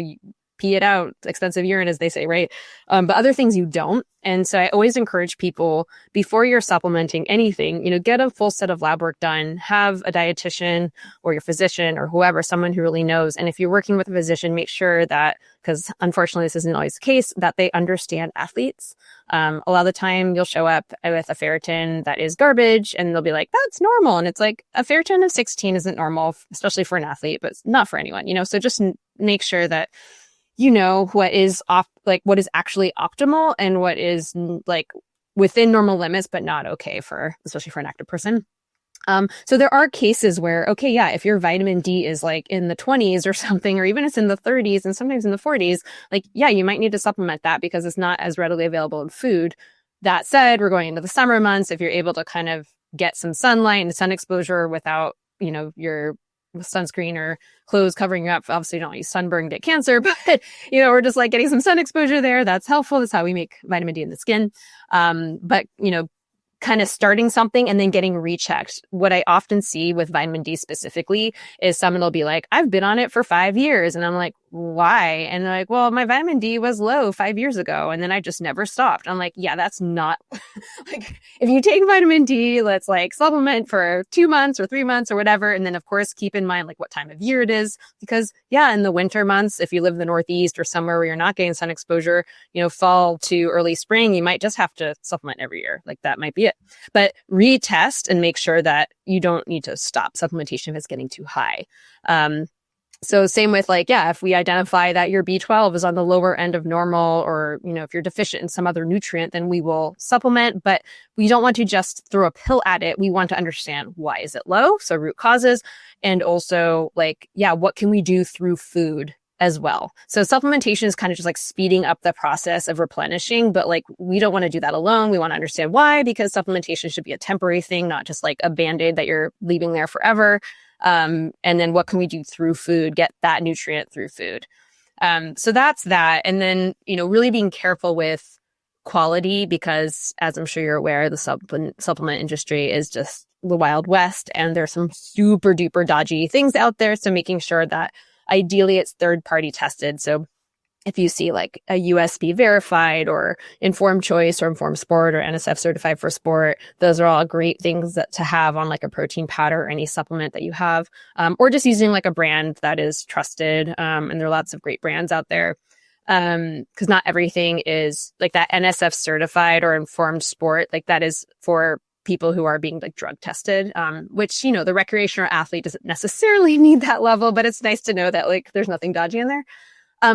pee it out, expensive urine, as they say, right? But other things you don't. And so I always encourage people, before you're supplementing anything, get a full set of lab work done, have a dietitian or your physician or whoever, someone who really knows. And if you're working with a physician, make sure that, because unfortunately this isn't always the case, that they understand athletes. A lot of the time you'll show up with a ferritin that is garbage, and they'll be like, that's normal. And it's like, a ferritin of 16 isn't normal, especially for an athlete, but not for anyone, So just make sure that what is what is actually optimal and what is like within normal limits, but not okay especially for an active person. So there are cases where, okay, yeah, if your vitamin D is like in the 20s or something, or even it's in the 30s and sometimes in the 40s, like, yeah, you might need to supplement that because it's not as readily available in food. That said, we're going into the summer months. If you're able to kind of get some sunlight and sun exposure without, your sunscreen or clothes covering you up. Obviously, you don't want to use sunburn, get cancer, but we're just like getting some sun exposure there. That's helpful. That's how we make vitamin D in the skin. But kind of starting something and then getting rechecked. What I often see with vitamin D specifically is someone will be like, I've been on it for 5 years. And I'm like, why? And they're like, well, my vitamin D was low 5 years ago, and then I just never stopped. I'm like, yeah, that's not like, if you take vitamin D, let's like supplement for 2 months or 3 months or whatever. And then of course, keep in mind like what time of year it is, because yeah, in the winter months, if you live in the Northeast or somewhere where you're not getting sun exposure, fall to early spring, you might just have to supplement every year. Like, that might be it. But retest and make sure that you don't need to stop supplementation if it's getting too high. So same with like, yeah, if we identify that your B12 is on the lower end of normal, or, if you're deficient in some other nutrient, then we will supplement, but we don't want to just throw a pill at it. We want to understand, why is it low? So root causes, and also like, yeah, what can we do through food as well? So supplementation is kind of just like speeding up the process of replenishing, but like, we don't want to do that alone. We want to understand why, because supplementation should be a temporary thing, not just like a Band-Aid that you're leaving there forever. And then what can we do through food, get that nutrient through food. So that's that. And then, really being careful with quality, because as I'm sure you're aware, the supplement industry is just the Wild West, and there's some super duper dodgy things out there. So making sure that ideally it's third party tested. So if you see like a USP verified or Informed Choice or Informed Sport or NSF certified for sport, those are all great things to have on like a protein powder or any supplement that you have, or just using like a brand that is trusted. And there are lots of great brands out there. Because not everything is like that NSF certified or informed sport. Like that is for people who are being like drug tested, which, you know, the recreational athlete doesn't necessarily need that level, but it's nice to know that like there's nothing dodgy in there.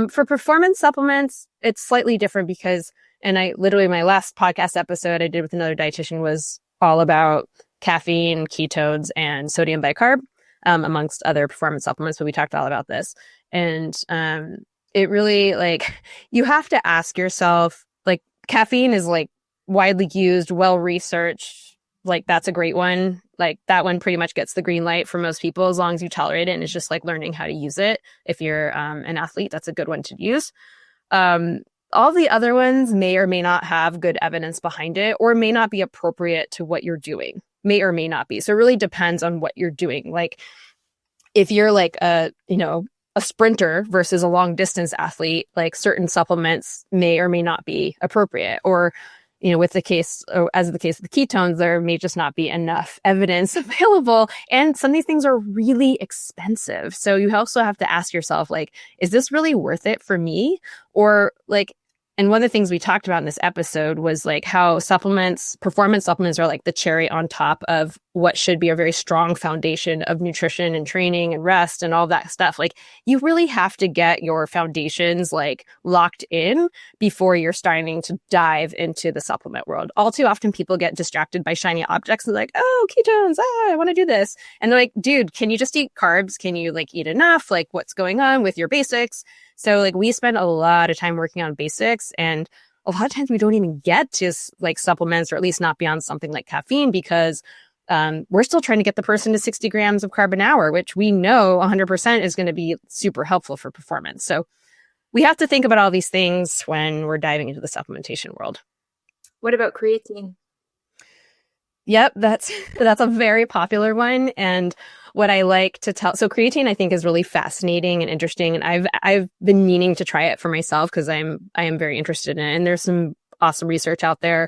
For performance supplements, it's slightly different because, and I literally, my last podcast episode I did with another dietitian was all about caffeine, ketones, and sodium bicarb, amongst other performance supplements. But we talked all about this. And it really, like, you have to ask yourself, like, caffeine is like widely used, well-researched. Like, that's a great one. Like, that one pretty much gets the green light for most people as long as you tolerate it. And it's just like learning how to use it. If you're an athlete, that's a good one to use. All the other ones may or may not have good evidence behind it, or may not be appropriate to what you're doing. May or may not be. So it really depends on what you're doing. Like, if you're like a sprinter versus a long distance athlete, like certain supplements may or may not be appropriate. Or, you know, with the case, or as the case of the ketones, there may just not be enough evidence available. And some of these things are really expensive. So you also have to ask yourself, like, is this really worth it for me? Or like, and one of the things we talked about in this episode was like how supplements, performance supplements are like the cherry on top of what should be a very strong foundation of nutrition and training and rest and all that stuff. Like, you really have to get your foundations like locked in before you're starting to dive into the supplement world. All too often people get distracted by shiny objects and like, oh, ketones, I want to do this. And they're like, dude, can you just eat carbs? Can you like eat enough? Like, what's going on with your basics? So like, we spend a lot of time working on basics, and a lot of times we don't even get to like supplements, or at least not beyond something like caffeine, because we're still trying to get the person to 60 grams of carb an hour, which we know 100% is going to be super helpful for performance. So we have to think about all these things when we're diving into the supplementation world. What about creatine? Yep, that's a very popular one. And what I like to tell, so creatine I think is really fascinating and interesting, and I've been meaning to try it for myself because I am very interested in it, and there's some awesome research out there.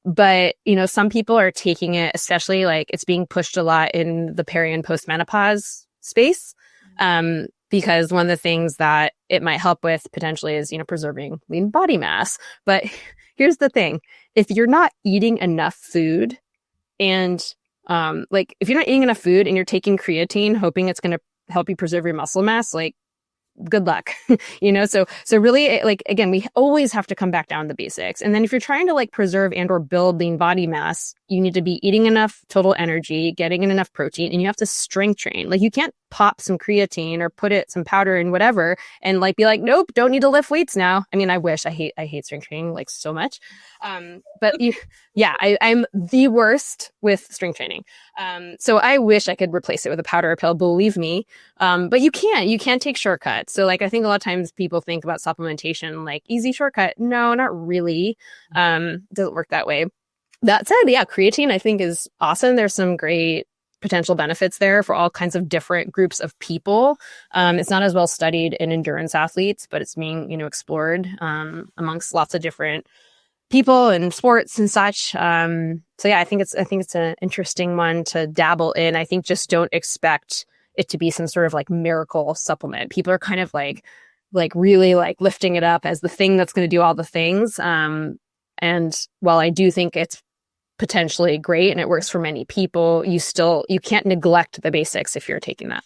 But you know, some people are taking it, especially like it's being pushed a lot in the peri and postmenopause space, because one of the things that it might help with potentially is, you know, preserving lean body mass. But here's the thing: if you're not eating enough food, and like if you're not eating enough food and you're taking creatine hoping it's going to help you preserve your muscle mass, like, good luck. You know, so really, like, again, we always have to come back down to the basics. And then if you're trying to like preserve and or build lean body mass, you need to be eating enough total energy, getting in enough protein, and you have to strength train. Like, you can't pop some creatine or put it some powder in whatever and like be like, nope, don't need to lift weights now. I mean, I wish. I hate strength training like so much. But I'm the worst with strength training. So I wish I could replace it with a powder or pill, believe me. But you can't take shortcuts. So like, I think a lot of times people think about supplementation like easy shortcut. No, not really. Doesn't work that way. That said, yeah, creatine I think is awesome. There's some great potential benefits there for all kinds of different groups of people. It's not as well studied in endurance athletes, but it's being, you know, explored amongst lots of different people and sports and such. So yeah, I think it's an interesting one to dabble in. I think just don't expect it to be some sort of like miracle supplement. People are kind of like really like lifting it up as the thing that's going to do all the things. And while I do think it's potentially great and it works for many people, you can't neglect the basics if you're taking that.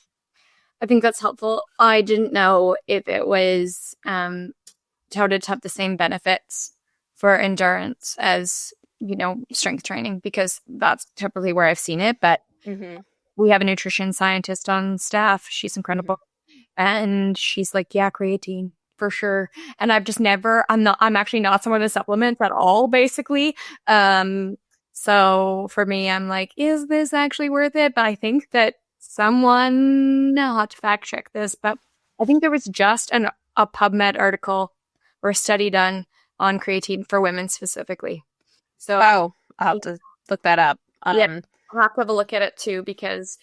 I think that's helpful. I didn't know if it was touted to have the same benefits for endurance as, you know, strength training, because that's typically where I've seen it. But we have a nutrition scientist on staff. She's incredible. And she's like, yeah, creatine for sure. And I've just I'm actually not someone to supplements at all, basically. So for me, I'm like, is this actually worth it? But I think that someone, I'll have to fact check this, but I think there was just a PubMed article or a study done on creatine for women specifically. So I'll have to look that up. Yeah, I'll have to have a look at it too, because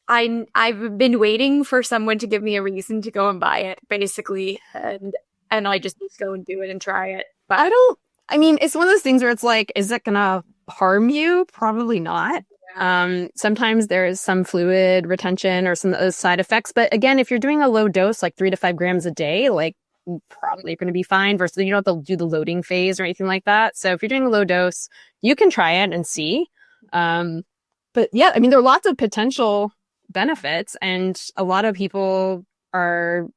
I've been waiting for someone to give me a reason to go and buy it, basically, and I just need to go and do it and try it. But I mean, it's one of those things where it's like, is it gonna harm you? Probably not. Sometimes there is some fluid retention or some of those side effects. But again, if you're doing a low dose, like 3 to 5 grams a day, like probably going to be fine versus you don't have to do the loading phase or anything like that. So if you're doing a low dose, you can try it and see. But yeah, I mean, there are lots of potential benefits, and a lot of people are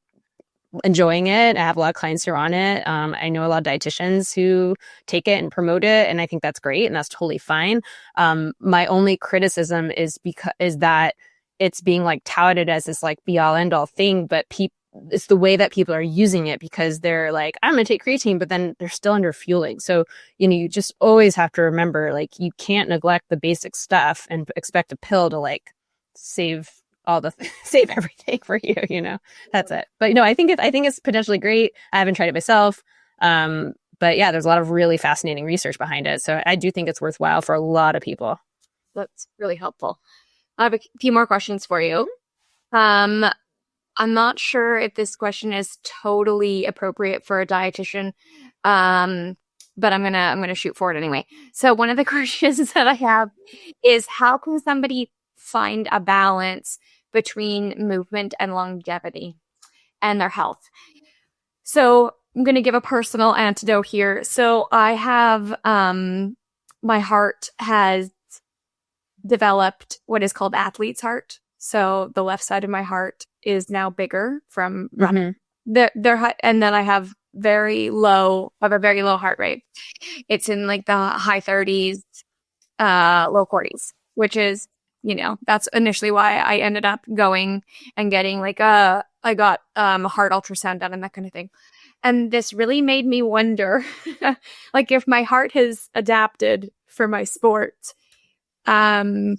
enjoying it. I have a lot of clients who are on it. I know a lot of dietitians who take it and promote it, and I think that's great, and that's totally fine. My only criticism is that it's being like touted as this like be all end all thing, but it's the way that people are using it, because they're like, I'm going to take creatine, but then they're still under fueling. So, you just always have to remember, like, you can't neglect the basic stuff and expect a pill to like save everything for you, that's it. But I think it's potentially great. I haven't tried it myself. But yeah, there's a lot of really fascinating research behind it. So I do think it's worthwhile for a lot of people. That's really helpful. I have a few more questions for you. I'm not sure if this question is totally appropriate for a dietitian, but I'm gonna shoot for it anyway. So one of the questions that I have is, how can somebody find a balance between movement and longevity and their health? So I'm going to give a personal antidote here. So I have, my heart has developed what is called athlete's heart. So the left side of my heart is now bigger from running. And then I have a very low heart rate. It's in like the high 30s, low 40s, which is, that's initially why I ended up going and getting like I got a heart ultrasound done and that kind of thing. And this really made me wonder, like, if my heart has adapted for my sport, and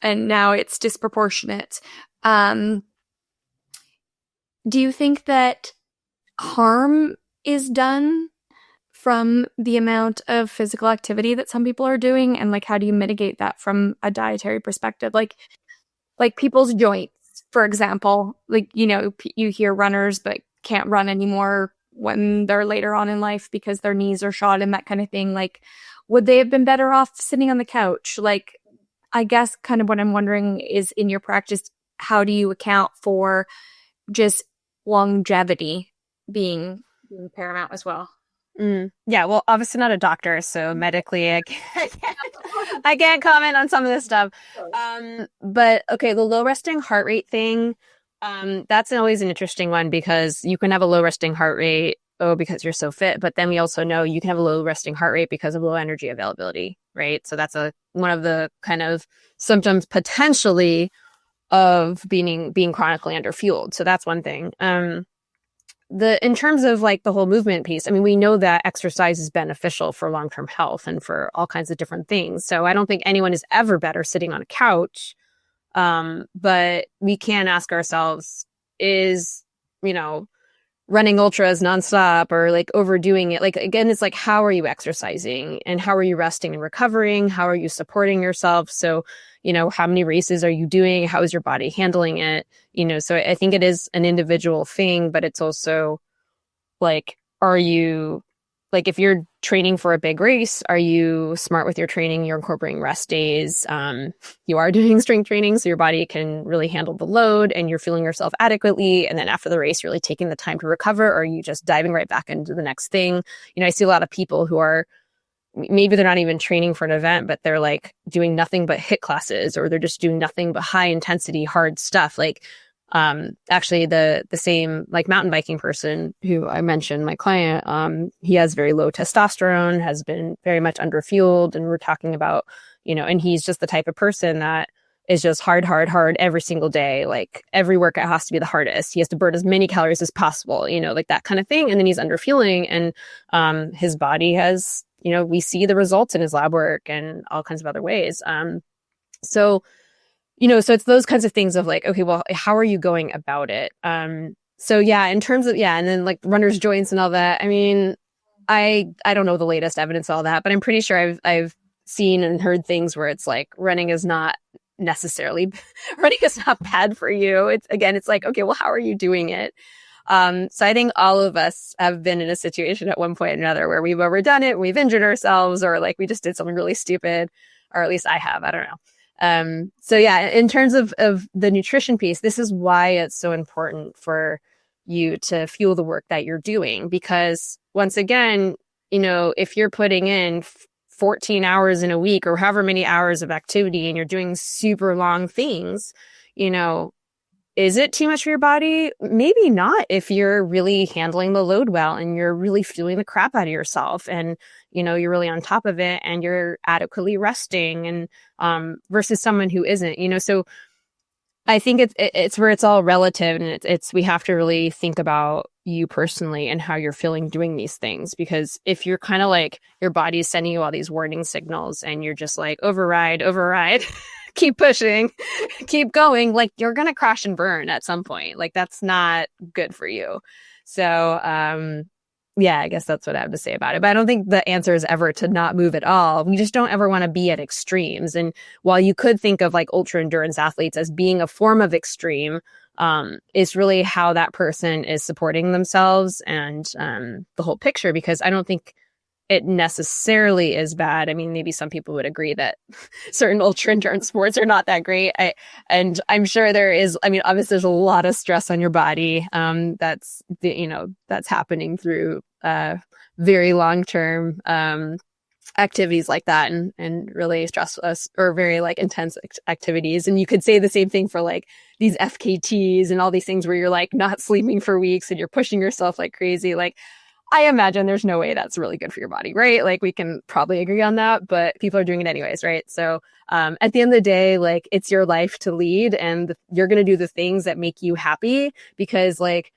now it's disproportionate. Do you think that harm is done from the amount of physical activity that some people are doing? And like, how do you mitigate that from a dietary perspective? Like people's joints, for example, like, you hear runners but can't run anymore when they're later on in life because their knees are shot and that kind of thing. Like, would they have been better off sitting on the couch? Like, I guess kind of what I'm wondering is, in your practice, how do you account for just longevity being paramount as well? Yeah, well, obviously not a doctor, so medically I can't comment on some of this stuff. But okay, the low resting heart rate thing, that's always an interesting one, because you can have a low resting heart rate, because you're so fit, but then we also know you can have a low resting heart rate because of low energy availability, right? So that's one of the kind of symptoms potentially of being chronically underfueled. So that's one thing. In terms of like the whole movement piece, I mean, we know that exercise is beneficial for long-term health and for all kinds of different things. So I don't think anyone is ever better sitting on a couch. But we can ask ourselves, is, running ultras nonstop or like overdoing it? Like, again, it's like, how are you exercising and how are you resting and recovering? How are you supporting yourself? So, how many races are you doing? How is your body handling it? So I think it is an individual thing, but it's also like, if you're training for a big race, are you smart with your training? You're incorporating rest days. You are doing strength training so your body can really handle the load and you're fueling yourself adequately. And then after the race, you're really taking the time to recover, or are you just diving right back into the next thing? I see a lot of people who are, maybe they're not even training for an event, but they're like doing nothing but HIIT classes, or they're just doing nothing but high intensity, hard stuff. Like, actually the same like mountain biking person who I mentioned, my client, he has very low testosterone, has been very much underfueled. And we're talking about, and he's just the type of person that is just hard every single day. Like, every workout has to be the hardest. He has to burn as many calories as possible, like that kind of thing. And then he's underfueling, and his body has, we see the results in his lab work and all kinds of other ways. So it's those kinds of things of like, okay, well, how are you going about it? So yeah, in terms of, and then like runner's joints and all that, I mean, I don't know the latest evidence, all that, but I'm pretty sure I've seen and heard things where it's like, running is not bad for you. It's like, okay, well, how are you doing it? So I think all of us have been in a situation at one point or another where we've overdone it, we've injured ourselves, or like we just did something really stupid, or at least I have, I don't know. So yeah, in terms of the nutrition piece, this is why it's so important for you to fuel the work that you're doing. Because once again, you know, if you're putting in 14 hours in a week or however many hours of activity and you're doing super long things, you know, is it too much for your body? Maybe not if you're really handling the load well and you're really fueling the crap out of yourself and, you know, you're really on top of it and you're adequately resting and versus someone who isn't, you know. So I think it's where it's all relative, and it's we have to really think about you personally and how you're feeling doing these things. Because if you're kind of like your body's sending you all these warning signals and you're just like override, keep pushing, keep going, like you're going to crash and burn at some point. Like that's not good for you. So, yeah, I guess that's what I have to say about it. But I don't think the answer is ever to not move at all. We just don't ever want to be at extremes. And while you could think of like ultra endurance athletes as being a form of extreme, it's really how that person is supporting themselves and the whole picture, because I don't think it necessarily is bad. I mean, maybe some people would agree that certain ultra endurance sports are not that great. And I'm sure there is, I mean, obviously there's a lot of stress on your body. That's happening through very long-term activities like that and really stressful or very like intense activities. And you could say the same thing for like these FKTs and all these things where you're like not sleeping for weeks and you're pushing yourself like crazy. Like, I imagine there's no way that's really good for your body, right? Like we can probably agree on that, but people are doing it anyways, right? So at the end of the day, like it's your life to lead and you're going to do the things that make you happy, because like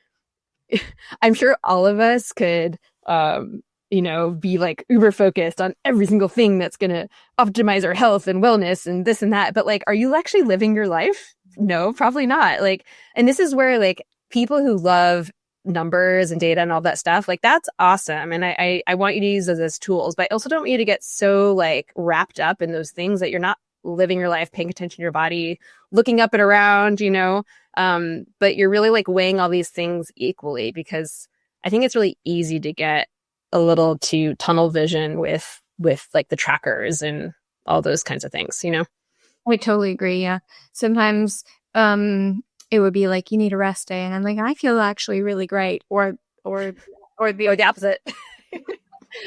I'm sure all of us could, you know, be like uber focused on every single thing that's going to optimize our health and wellness and this and that. But like, are you actually living your life? No, probably not. Like, and this is where like people who love numbers and data and all that stuff, like that's awesome. And I want you to use those as tools, but I also don't want you to get so like wrapped up in those things that you're not living your life, paying attention to your body, looking up and around, you know, but you're really like weighing all these things equally, because I think it's really easy to get a little too tunnel vision with like the trackers and all those kinds of things, you know? I totally agree. Yeah. Sometimes, it would be like, you need a rest day. And I'm like, I feel actually really great. Or the opposite.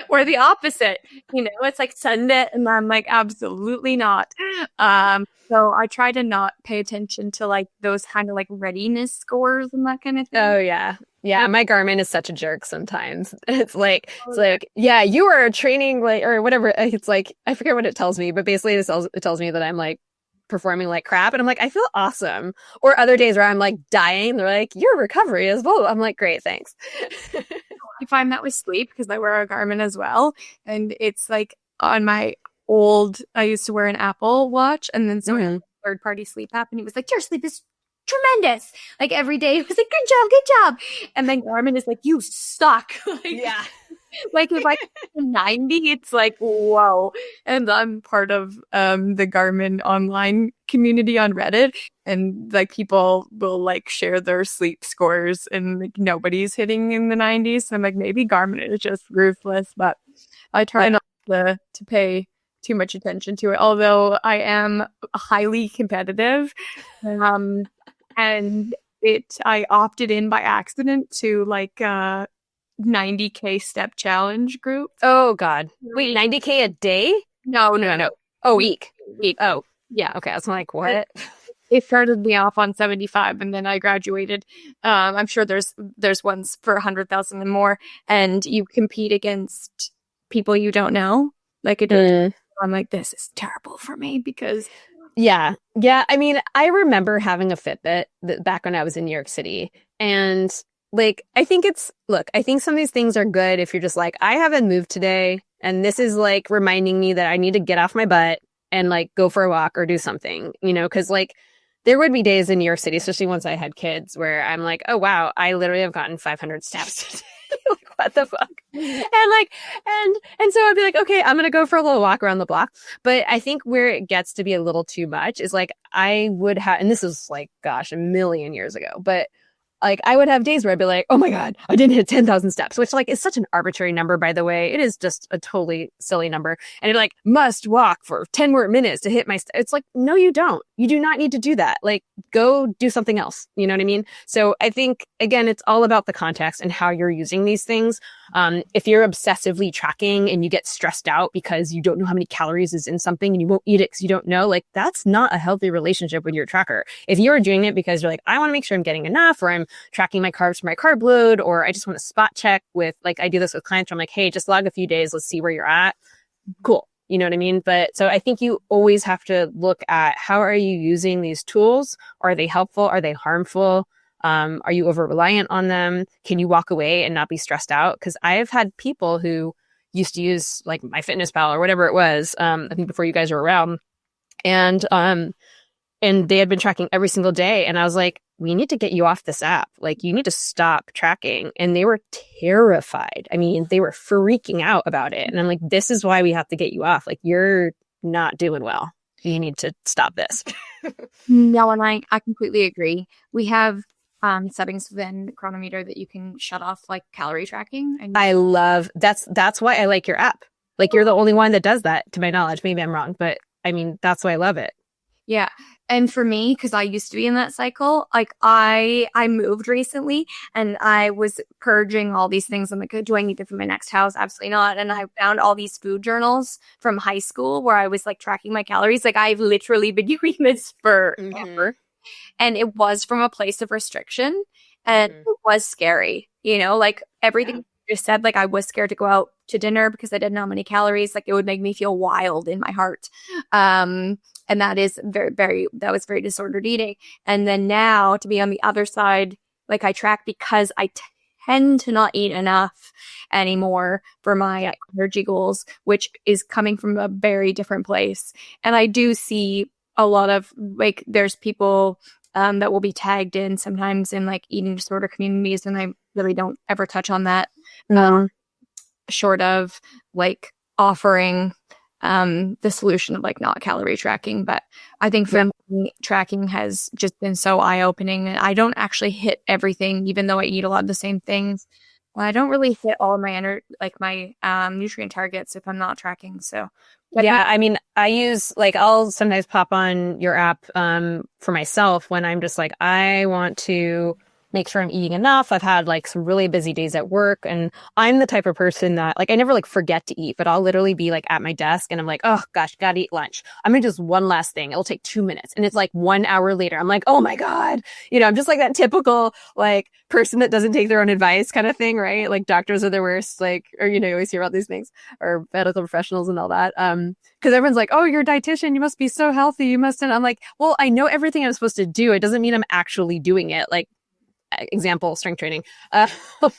Or the opposite. You know, it's like Sunday and I'm like, absolutely not. So I try to not pay attention to like those kind of like readiness scores and that kind of thing. Oh yeah. Yeah, my Garmin is such a jerk sometimes. It's like, yeah, you are training like, or whatever. It's like, I forget what it tells me, but basically it tells me that I'm like performing like crap. And I'm like, I feel awesome. Or other days where I'm like dying. They're like, your recovery is well. I'm like, great, thanks. I find that with sleep because I wear a Garmin as well. And it's like on my I used to wear an Apple Watch and then third party sleep app. And he was like, your sleep is tremendous. Like every day it was like, good job. And then Garmin is like, you suck. Like, yeah. Like if I get 90, it's like, whoa. And I'm part of the Garmin online community on Reddit. And like people will like share their sleep scores and like, nobody's hitting in the 90s. So I'm like, maybe Garmin is just ruthless, but I try not to pay too much attention to it. Although I am highly competitive. And I opted in by accident to like 90K step challenge group. Oh God. Wait, 90K a day? No. Oh, week. Oh, yeah. Okay. I was like, what? It started me off on 75 and then I graduated. I'm sure there's ones for 100,000 and more, and you compete against people you don't know. Like I'm like, this is terrible for me because Yeah. I mean, I remember having a Fitbit back when I was in New York City, and like, I think some of these things are good if you're just like, I haven't moved today, and this is like reminding me that I need to get off my butt and like go for a walk or do something, you know, because like there would be days in New York City, especially once I had kids, where I'm like, oh wow, I literally have gotten 500 steps today. Like, what the fuck? And like, and so I'd be like, okay, I'm gonna go for a little walk around the block. But I think where it gets to be a little too much is like I would have, and this is like, gosh, a million years ago, but like I would have days where I'd be like, oh my God, I didn't hit 10,000 steps, which like is such an arbitrary number, by the way. It is just a totally silly number. And you're like, must walk for 10 more minutes to hit my It's like, no, you don't. You do not need to do that. Like, go do something else. You know what I mean? So I think, again, it's all about the context and how you're using these things. If you're obsessively tracking and you get stressed out because you don't know how many calories is in something and you won't eat it because you don't know, like that's not a healthy relationship with your tracker. If you're doing it because you're like, I want to make sure I'm getting enough, or I'm tracking my carbs for my carb load, or I just want to spot check with, like, I do this with clients where I'm like, hey, just log a few days. Let's see where you're at. Cool. You know what I mean? But so I think you always have to look at how are you using these tools? Are they helpful? Are they harmful? Are you over reliant on them? Can you walk away and not be stressed out? Because I've had people who used to use like MyFitnessPal or whatever it was, I think before you guys were around, and they had been tracking every single day. And I was like, we need to get you off this app. Like, you need to stop tracking. And they were terrified. I mean, they were freaking out about it. And I'm like, this is why we have to get you off. Like, you're not doing well. You need to stop this. No, and I completely agree. We have settings within Chronometer that you can shut off like calorie tracking. And I love that's why I like your app. Like, you're the only one that does that, to my knowledge. Maybe I'm wrong, but I mean, that's why I love it. Yeah. And for me, because I used to be in that cycle, like I moved recently and I was purging all these things. I'm like, do I need it for my next house? Absolutely not. And I found all these food journals from high school where I was like tracking my calories. Like, I've literally been doing this for ever. And it was from a place of restriction, and it was scary, like everything you just said. Like, I was scared to go out to dinner because I didn't know how many calories. Like, it would make me feel wild in my heart. And that is that was very disordered eating. And then now to be on the other side, like, I track because I tend to not eat enough anymore for my energy goals, which is coming from a very different place. And I do see a lot of, like, there's people that will be tagged in sometimes in like eating disorder communities. And I really don't ever touch on that. Short of like offering the solution of like not calorie tracking. But I think for me, tracking has just been so eye-opening. And I don't actually hit everything, even though I eat a lot of the same things. Well, I don't really hit all of my my nutrient targets if I'm not tracking. So yeah, I mean, I use, like, I'll sometimes pop on your app for myself when I'm just like, I want to make sure I'm eating enough. I've had like some really busy days at work, and I'm the type of person that, like, I never like forget to eat, but I'll literally be like at my desk and I'm like, oh gosh, gotta eat lunch. I'm gonna just one last thing. It'll take 2 minutes. And it's like 1 hour later. I'm like, oh my God. I'm just like that typical like person that doesn't take their own advice kind of thing, right? Like, doctors are the worst, like, or, you always hear about these things, or medical professionals and all that. Because everyone's like, oh, you're a dietitian, you must be so healthy. You must. And I'm like, well, I know everything I'm supposed to do. It doesn't mean I'm actually doing it. Like, example, strength training. So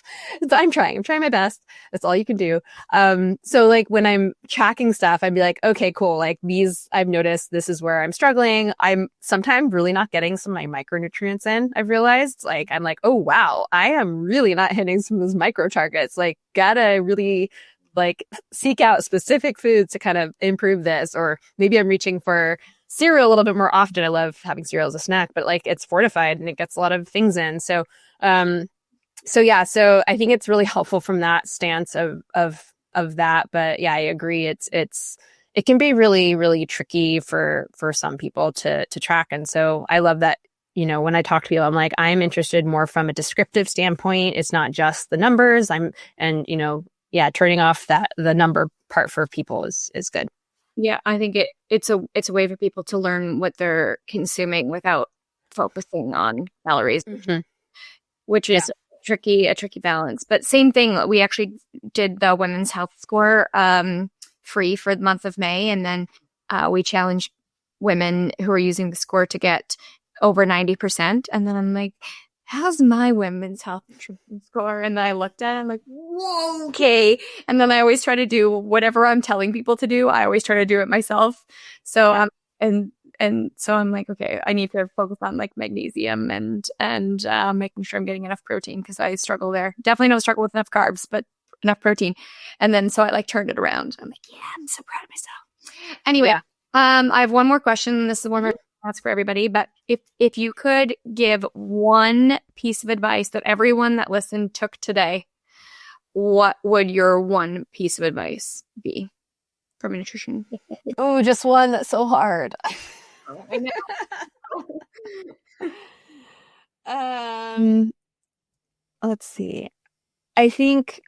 I'm trying my best. That's all you can do. So like when I'm tracking stuff, I'd be like, okay, cool. Like, these, I've noticed this is where I'm struggling. I'm sometimes really not getting some of my micronutrients in. I've realized, like, I'm like, oh wow, I am really not hitting some of those micro targets. Like, gotta really like seek out specific foods to kind of improve this. Or maybe I'm reaching for cereal a little bit more often. I love having cereal as a snack, but like, it's fortified and it gets a lot of things in. So yeah, so I think it's really helpful from that stance of that. But yeah, I agree. It can be really, really tricky for some people to track. And so I love that, when I talk to people, I'm like, I'm interested more from a descriptive standpoint. It's not just the numbers. Turning off the number part for people is good. Yeah, I think it's a way for people to learn what they're consuming without focusing on calories, which is a tricky balance. But same thing, we actually did the Women's Health Score free for the month of May, and then we challenged women who are using the score to get over 90%. And then I'm like, how's my women's health nutrition score? And then I looked at it, I'm like, whoa, okay. And then I always try to do whatever I'm telling people to do. I always try to do it myself. So, and so I'm like, okay, I need to focus on like magnesium and making sure I'm getting enough protein, because I struggle there. Definitely don't struggle with enough carbs, but enough protein. And then so I like turned it around. I'm like, yeah, I'm so proud of myself. Anyway, I have one more question. This is one more that's for everybody. But if you could give one piece of advice that everyone that listened took today, what would your one piece of advice be from nutrition? Oh, just one. That's so hard. I know. Let's see. I think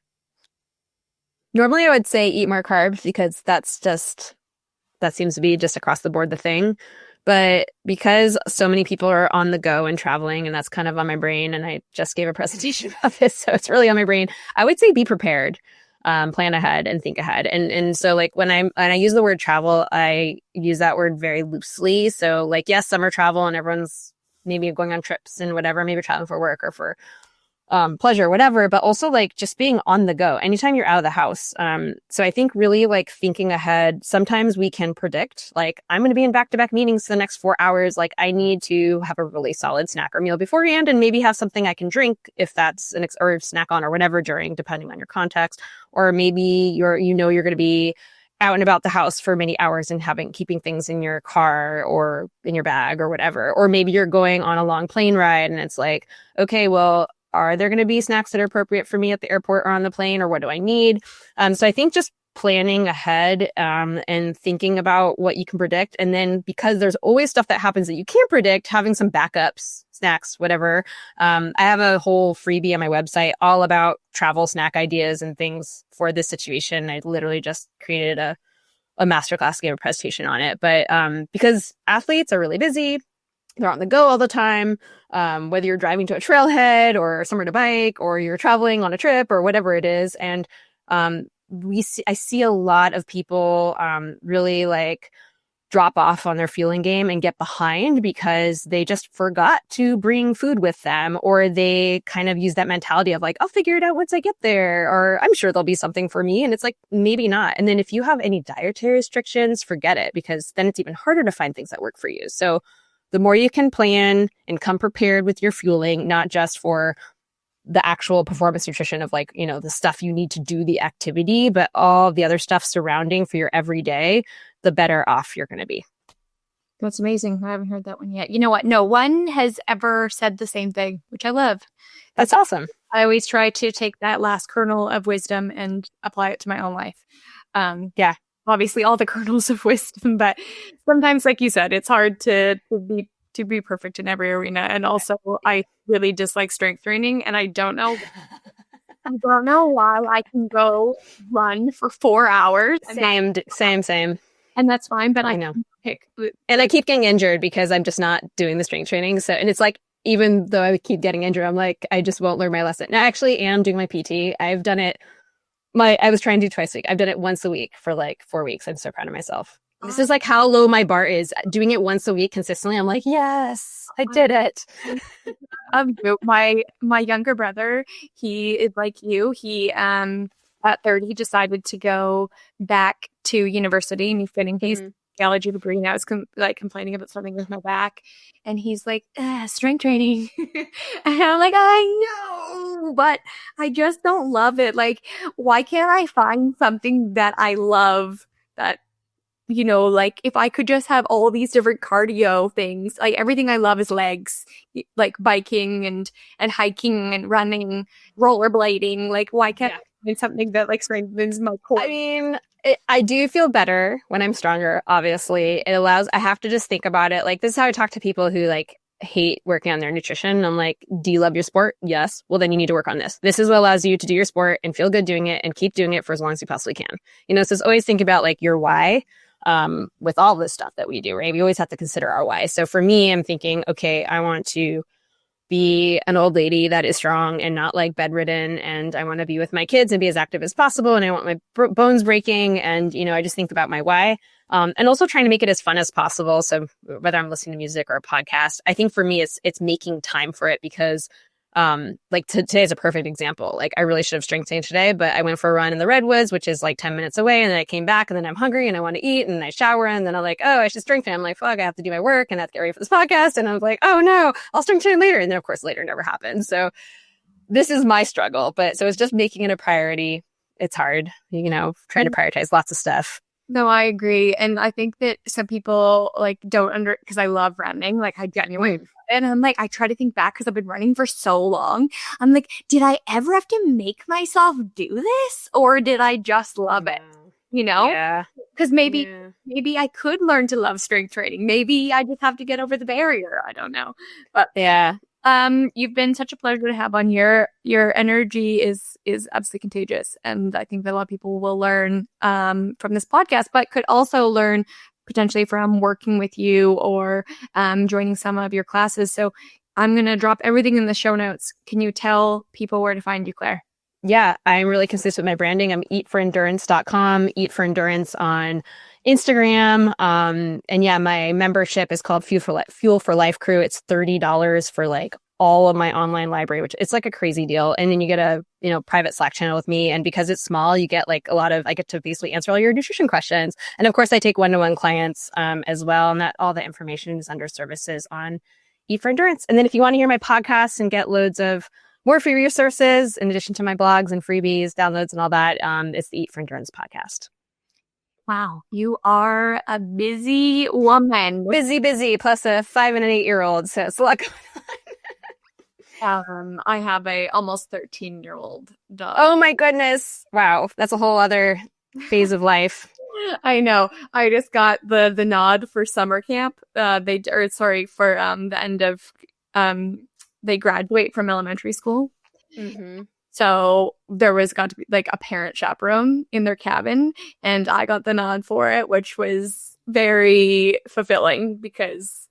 normally I would say eat more carbs because that seems to be just across the board the thing. But because so many people are on the go and traveling, and that's kind of on my brain, and I just gave a presentation about this, so it's really on my brain, I would say be prepared, plan ahead and think ahead. And so like when I use the word travel, I use that word very loosely. So like, yes, summer travel and everyone's maybe going on trips and whatever, maybe traveling for work or for pleasure, whatever, but also like just being on the go anytime you're out of the house. So I think really like thinking ahead, sometimes we can predict, like, I'm going to be in back-to-back meetings for the next 4 hours. Like I need to have a really solid snack or meal beforehand and maybe have something I can drink if that's or snack on or whatever during, depending on your context. Or maybe you're going to be out and about the house for many hours and keeping things in your car or in your bag or whatever. Or maybe you're going on a long plane ride and it's like, okay, well, are there going to be snacks that are appropriate for me at the airport or on the plane, or what do I need? So I think just planning ahead and thinking about what you can predict. And then because there's always stuff that happens that you can't predict, having some backups, snacks, whatever. I have a whole freebie on my website all about travel snack ideas and things for this situation. I literally just created a masterclass, gave a presentation on it. But because athletes are really busy, they're on the go all the time, whether you're driving to a trailhead or somewhere to bike, or you're traveling on a trip or whatever it is. And I see a lot of people really like drop off on their fueling game and get behind because they just forgot to bring food with them, or they kind of use that mentality of like, I'll figure it out once I get there, or I'm sure there'll be something for me. And it's like, maybe not. And then if you have any dietary restrictions, forget it, because then it's even harder to find things that work for you. So the more you can plan and come prepared with your fueling, not just for the actual performance nutrition of like, the stuff you need to do the activity, but all the other stuff surrounding for your everyday, the better off you're going to be. That's amazing. I haven't heard that one yet. You know what? No one has ever said the same thing, which I love. That's awesome. I always try to take that last kernel of wisdom and apply it to my own life. Yeah. Obviously all the kernels of wisdom, but sometimes, like you said, it's hard to be perfect in every arena. And also I really dislike strength training, and I don't know why I can go run for 4 hours. Same. And that's fine, but I know. And I keep getting injured because I'm just not doing the strength training. So, and it's like, even though I keep getting injured, I'm like, I just won't learn my lesson. And I actually am doing my PT. I've done it. I was trying to do twice a week. I've done it once a week for like 4 weeks. I'm so proud of myself. This is like how low my bar is. Doing it once a week consistently, I'm like, yes, I did it. My younger brother, he is like you. He at 30 decided to go back to university, and he's getting his biology degree. And I was complaining about something with my back, and he's like, strength training. And I'm like, I know, but I just don't love it. Like, why can't I find something that I love that, like if I could just have all these different cardio things, like everything I love is legs, like biking and hiking and running, rollerblading. Like, why can't I find something that like strengthens my core? I mean, I do feel better when I'm stronger, obviously. I have to just think about it. Like, this is how I talk to people who like hate working on their nutrition. I'm like, do you love your sport? Yes. Well, then you need to work on this. This is what allows you to do your sport and feel good doing it and keep doing it for as long as you possibly can. So it's always think about like your why. With all this stuff that we do, right? We always have to consider our why. So for me, I'm thinking, okay, I want to be an old lady that is strong and not like bedridden. And I want to be with my kids and be as active as possible. And I want my bones breaking. And, I just think about my why. And also trying to make it as fun as possible. So whether I'm listening to music or a podcast, I think for me, it's making time for it, because like today is a perfect example. Like, I really should have strength trained today, but I went for a run in the redwoods, which is like 10 minutes away. And then I came back, and then I'm hungry and I want to eat, and I shower, and then I'm like, oh, I should strength train. I'm like, fuck, I have to do my work and I have to get ready for this podcast. And I was like, oh no, I'll strength train later. And then of course later never happened. So this is my struggle, so it's just making it a priority. It's hard, trying to prioritize lots of stuff. No, I agree. And I think that some people like don't because I love running. Like I genuinely love it. And I'm like, I try to think back because I've been running for so long. I'm like, did I ever have to make myself do this? Or did I just love it? You know? Yeah. Because maybe I could learn to love strength training. Maybe I just have to get over the barrier. I don't know. But Yeah. You've been such a pleasure to have on here. Your energy is absolutely contagious. And I think that a lot of people will learn from this podcast, but could also learn potentially from working with you or joining some of your classes. So I'm going to drop everything in the show notes. Can you tell people where to find you, Claire? Yeah, I'm really consistent with my branding. I'm eatforendurance.com, Eat for Endurance on Instagram. And yeah, my membership is called Fuel for Life Crew. It's $30 for like all of my online library, which it's like a crazy deal. And then you get a, private Slack channel with me. And because it's small, you get like I get to basically answer all your nutrition questions. And of course I take one-to-one clients, as well. And that all the information is under services on Eat for Endurance. And then if you want to hear my podcasts and get loads of more free resources, in addition to my blogs and freebies, downloads and all that, it's the Eat for Endurance podcast. Wow. You are a busy woman. Busy, plus a 5 and an 8-year-old. So it's a lot going on. I have a almost 13-year-old dog. Oh my goodness. Wow. That's a whole other phase of life. I know. I just got the nod for summer camp. For the end of, they graduate from elementary school. Mm-hmm. So there was got to be like a parent chaperone in their cabin, and I got the nod for it, which was very fulfilling because,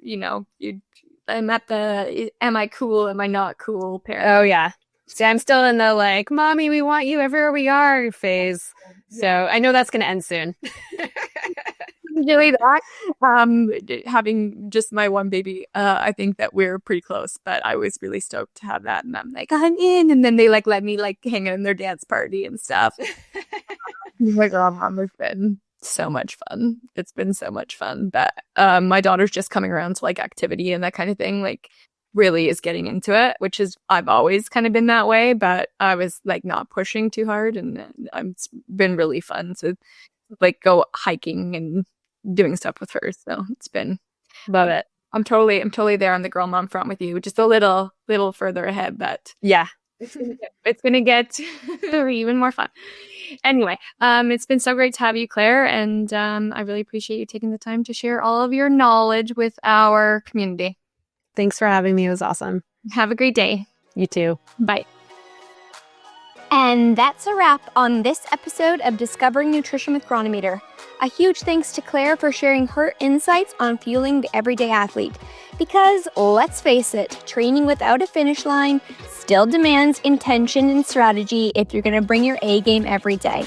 I'm at the am I cool, am I not cool parent. Oh, yeah. See, I'm still in the like, mommy, we want you everywhere we are phase. So I know that's going to end soon. Really that. Having just my one baby, I think that we're pretty close, but I was really stoked to have that. And I'm like, I'm in. And then they like let me like hang out in their dance party and stuff. My grandma has been so much fun. It's been so much fun. But my daughter's just coming around to like activity and that kind of thing. Like really is getting into it, which is I've always kind of been that way, but I was like not pushing too hard, and it's been really fun to like go hiking and doing stuff with her. So it's been love it. I'm totally there on the girl mom front with you, just a little further ahead, but yeah, it's gonna get even more fun. Anyway, it's been so great to have you, Claire, and I really appreciate you taking the time to share all of your knowledge with our community. Thanks for having me. It was awesome. Have a great day. You too. Bye. And that's a wrap on this episode of Discovering Nutrition with Chronometer. A huge thanks to Claire for sharing her insights on fueling the everyday athlete. Because, let's face it, training without a finish line still demands intention and strategy if you're going to bring your A game every day.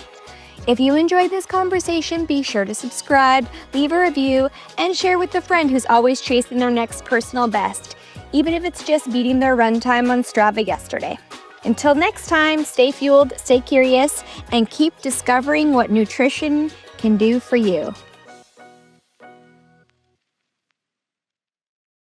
If you enjoyed this conversation, be sure to subscribe, leave a review, and share with a friend who's always chasing their next personal best, even if it's just beating their run time on Strava yesterday. Until next time, stay fueled, stay curious, and keep discovering what nutrition can do for you.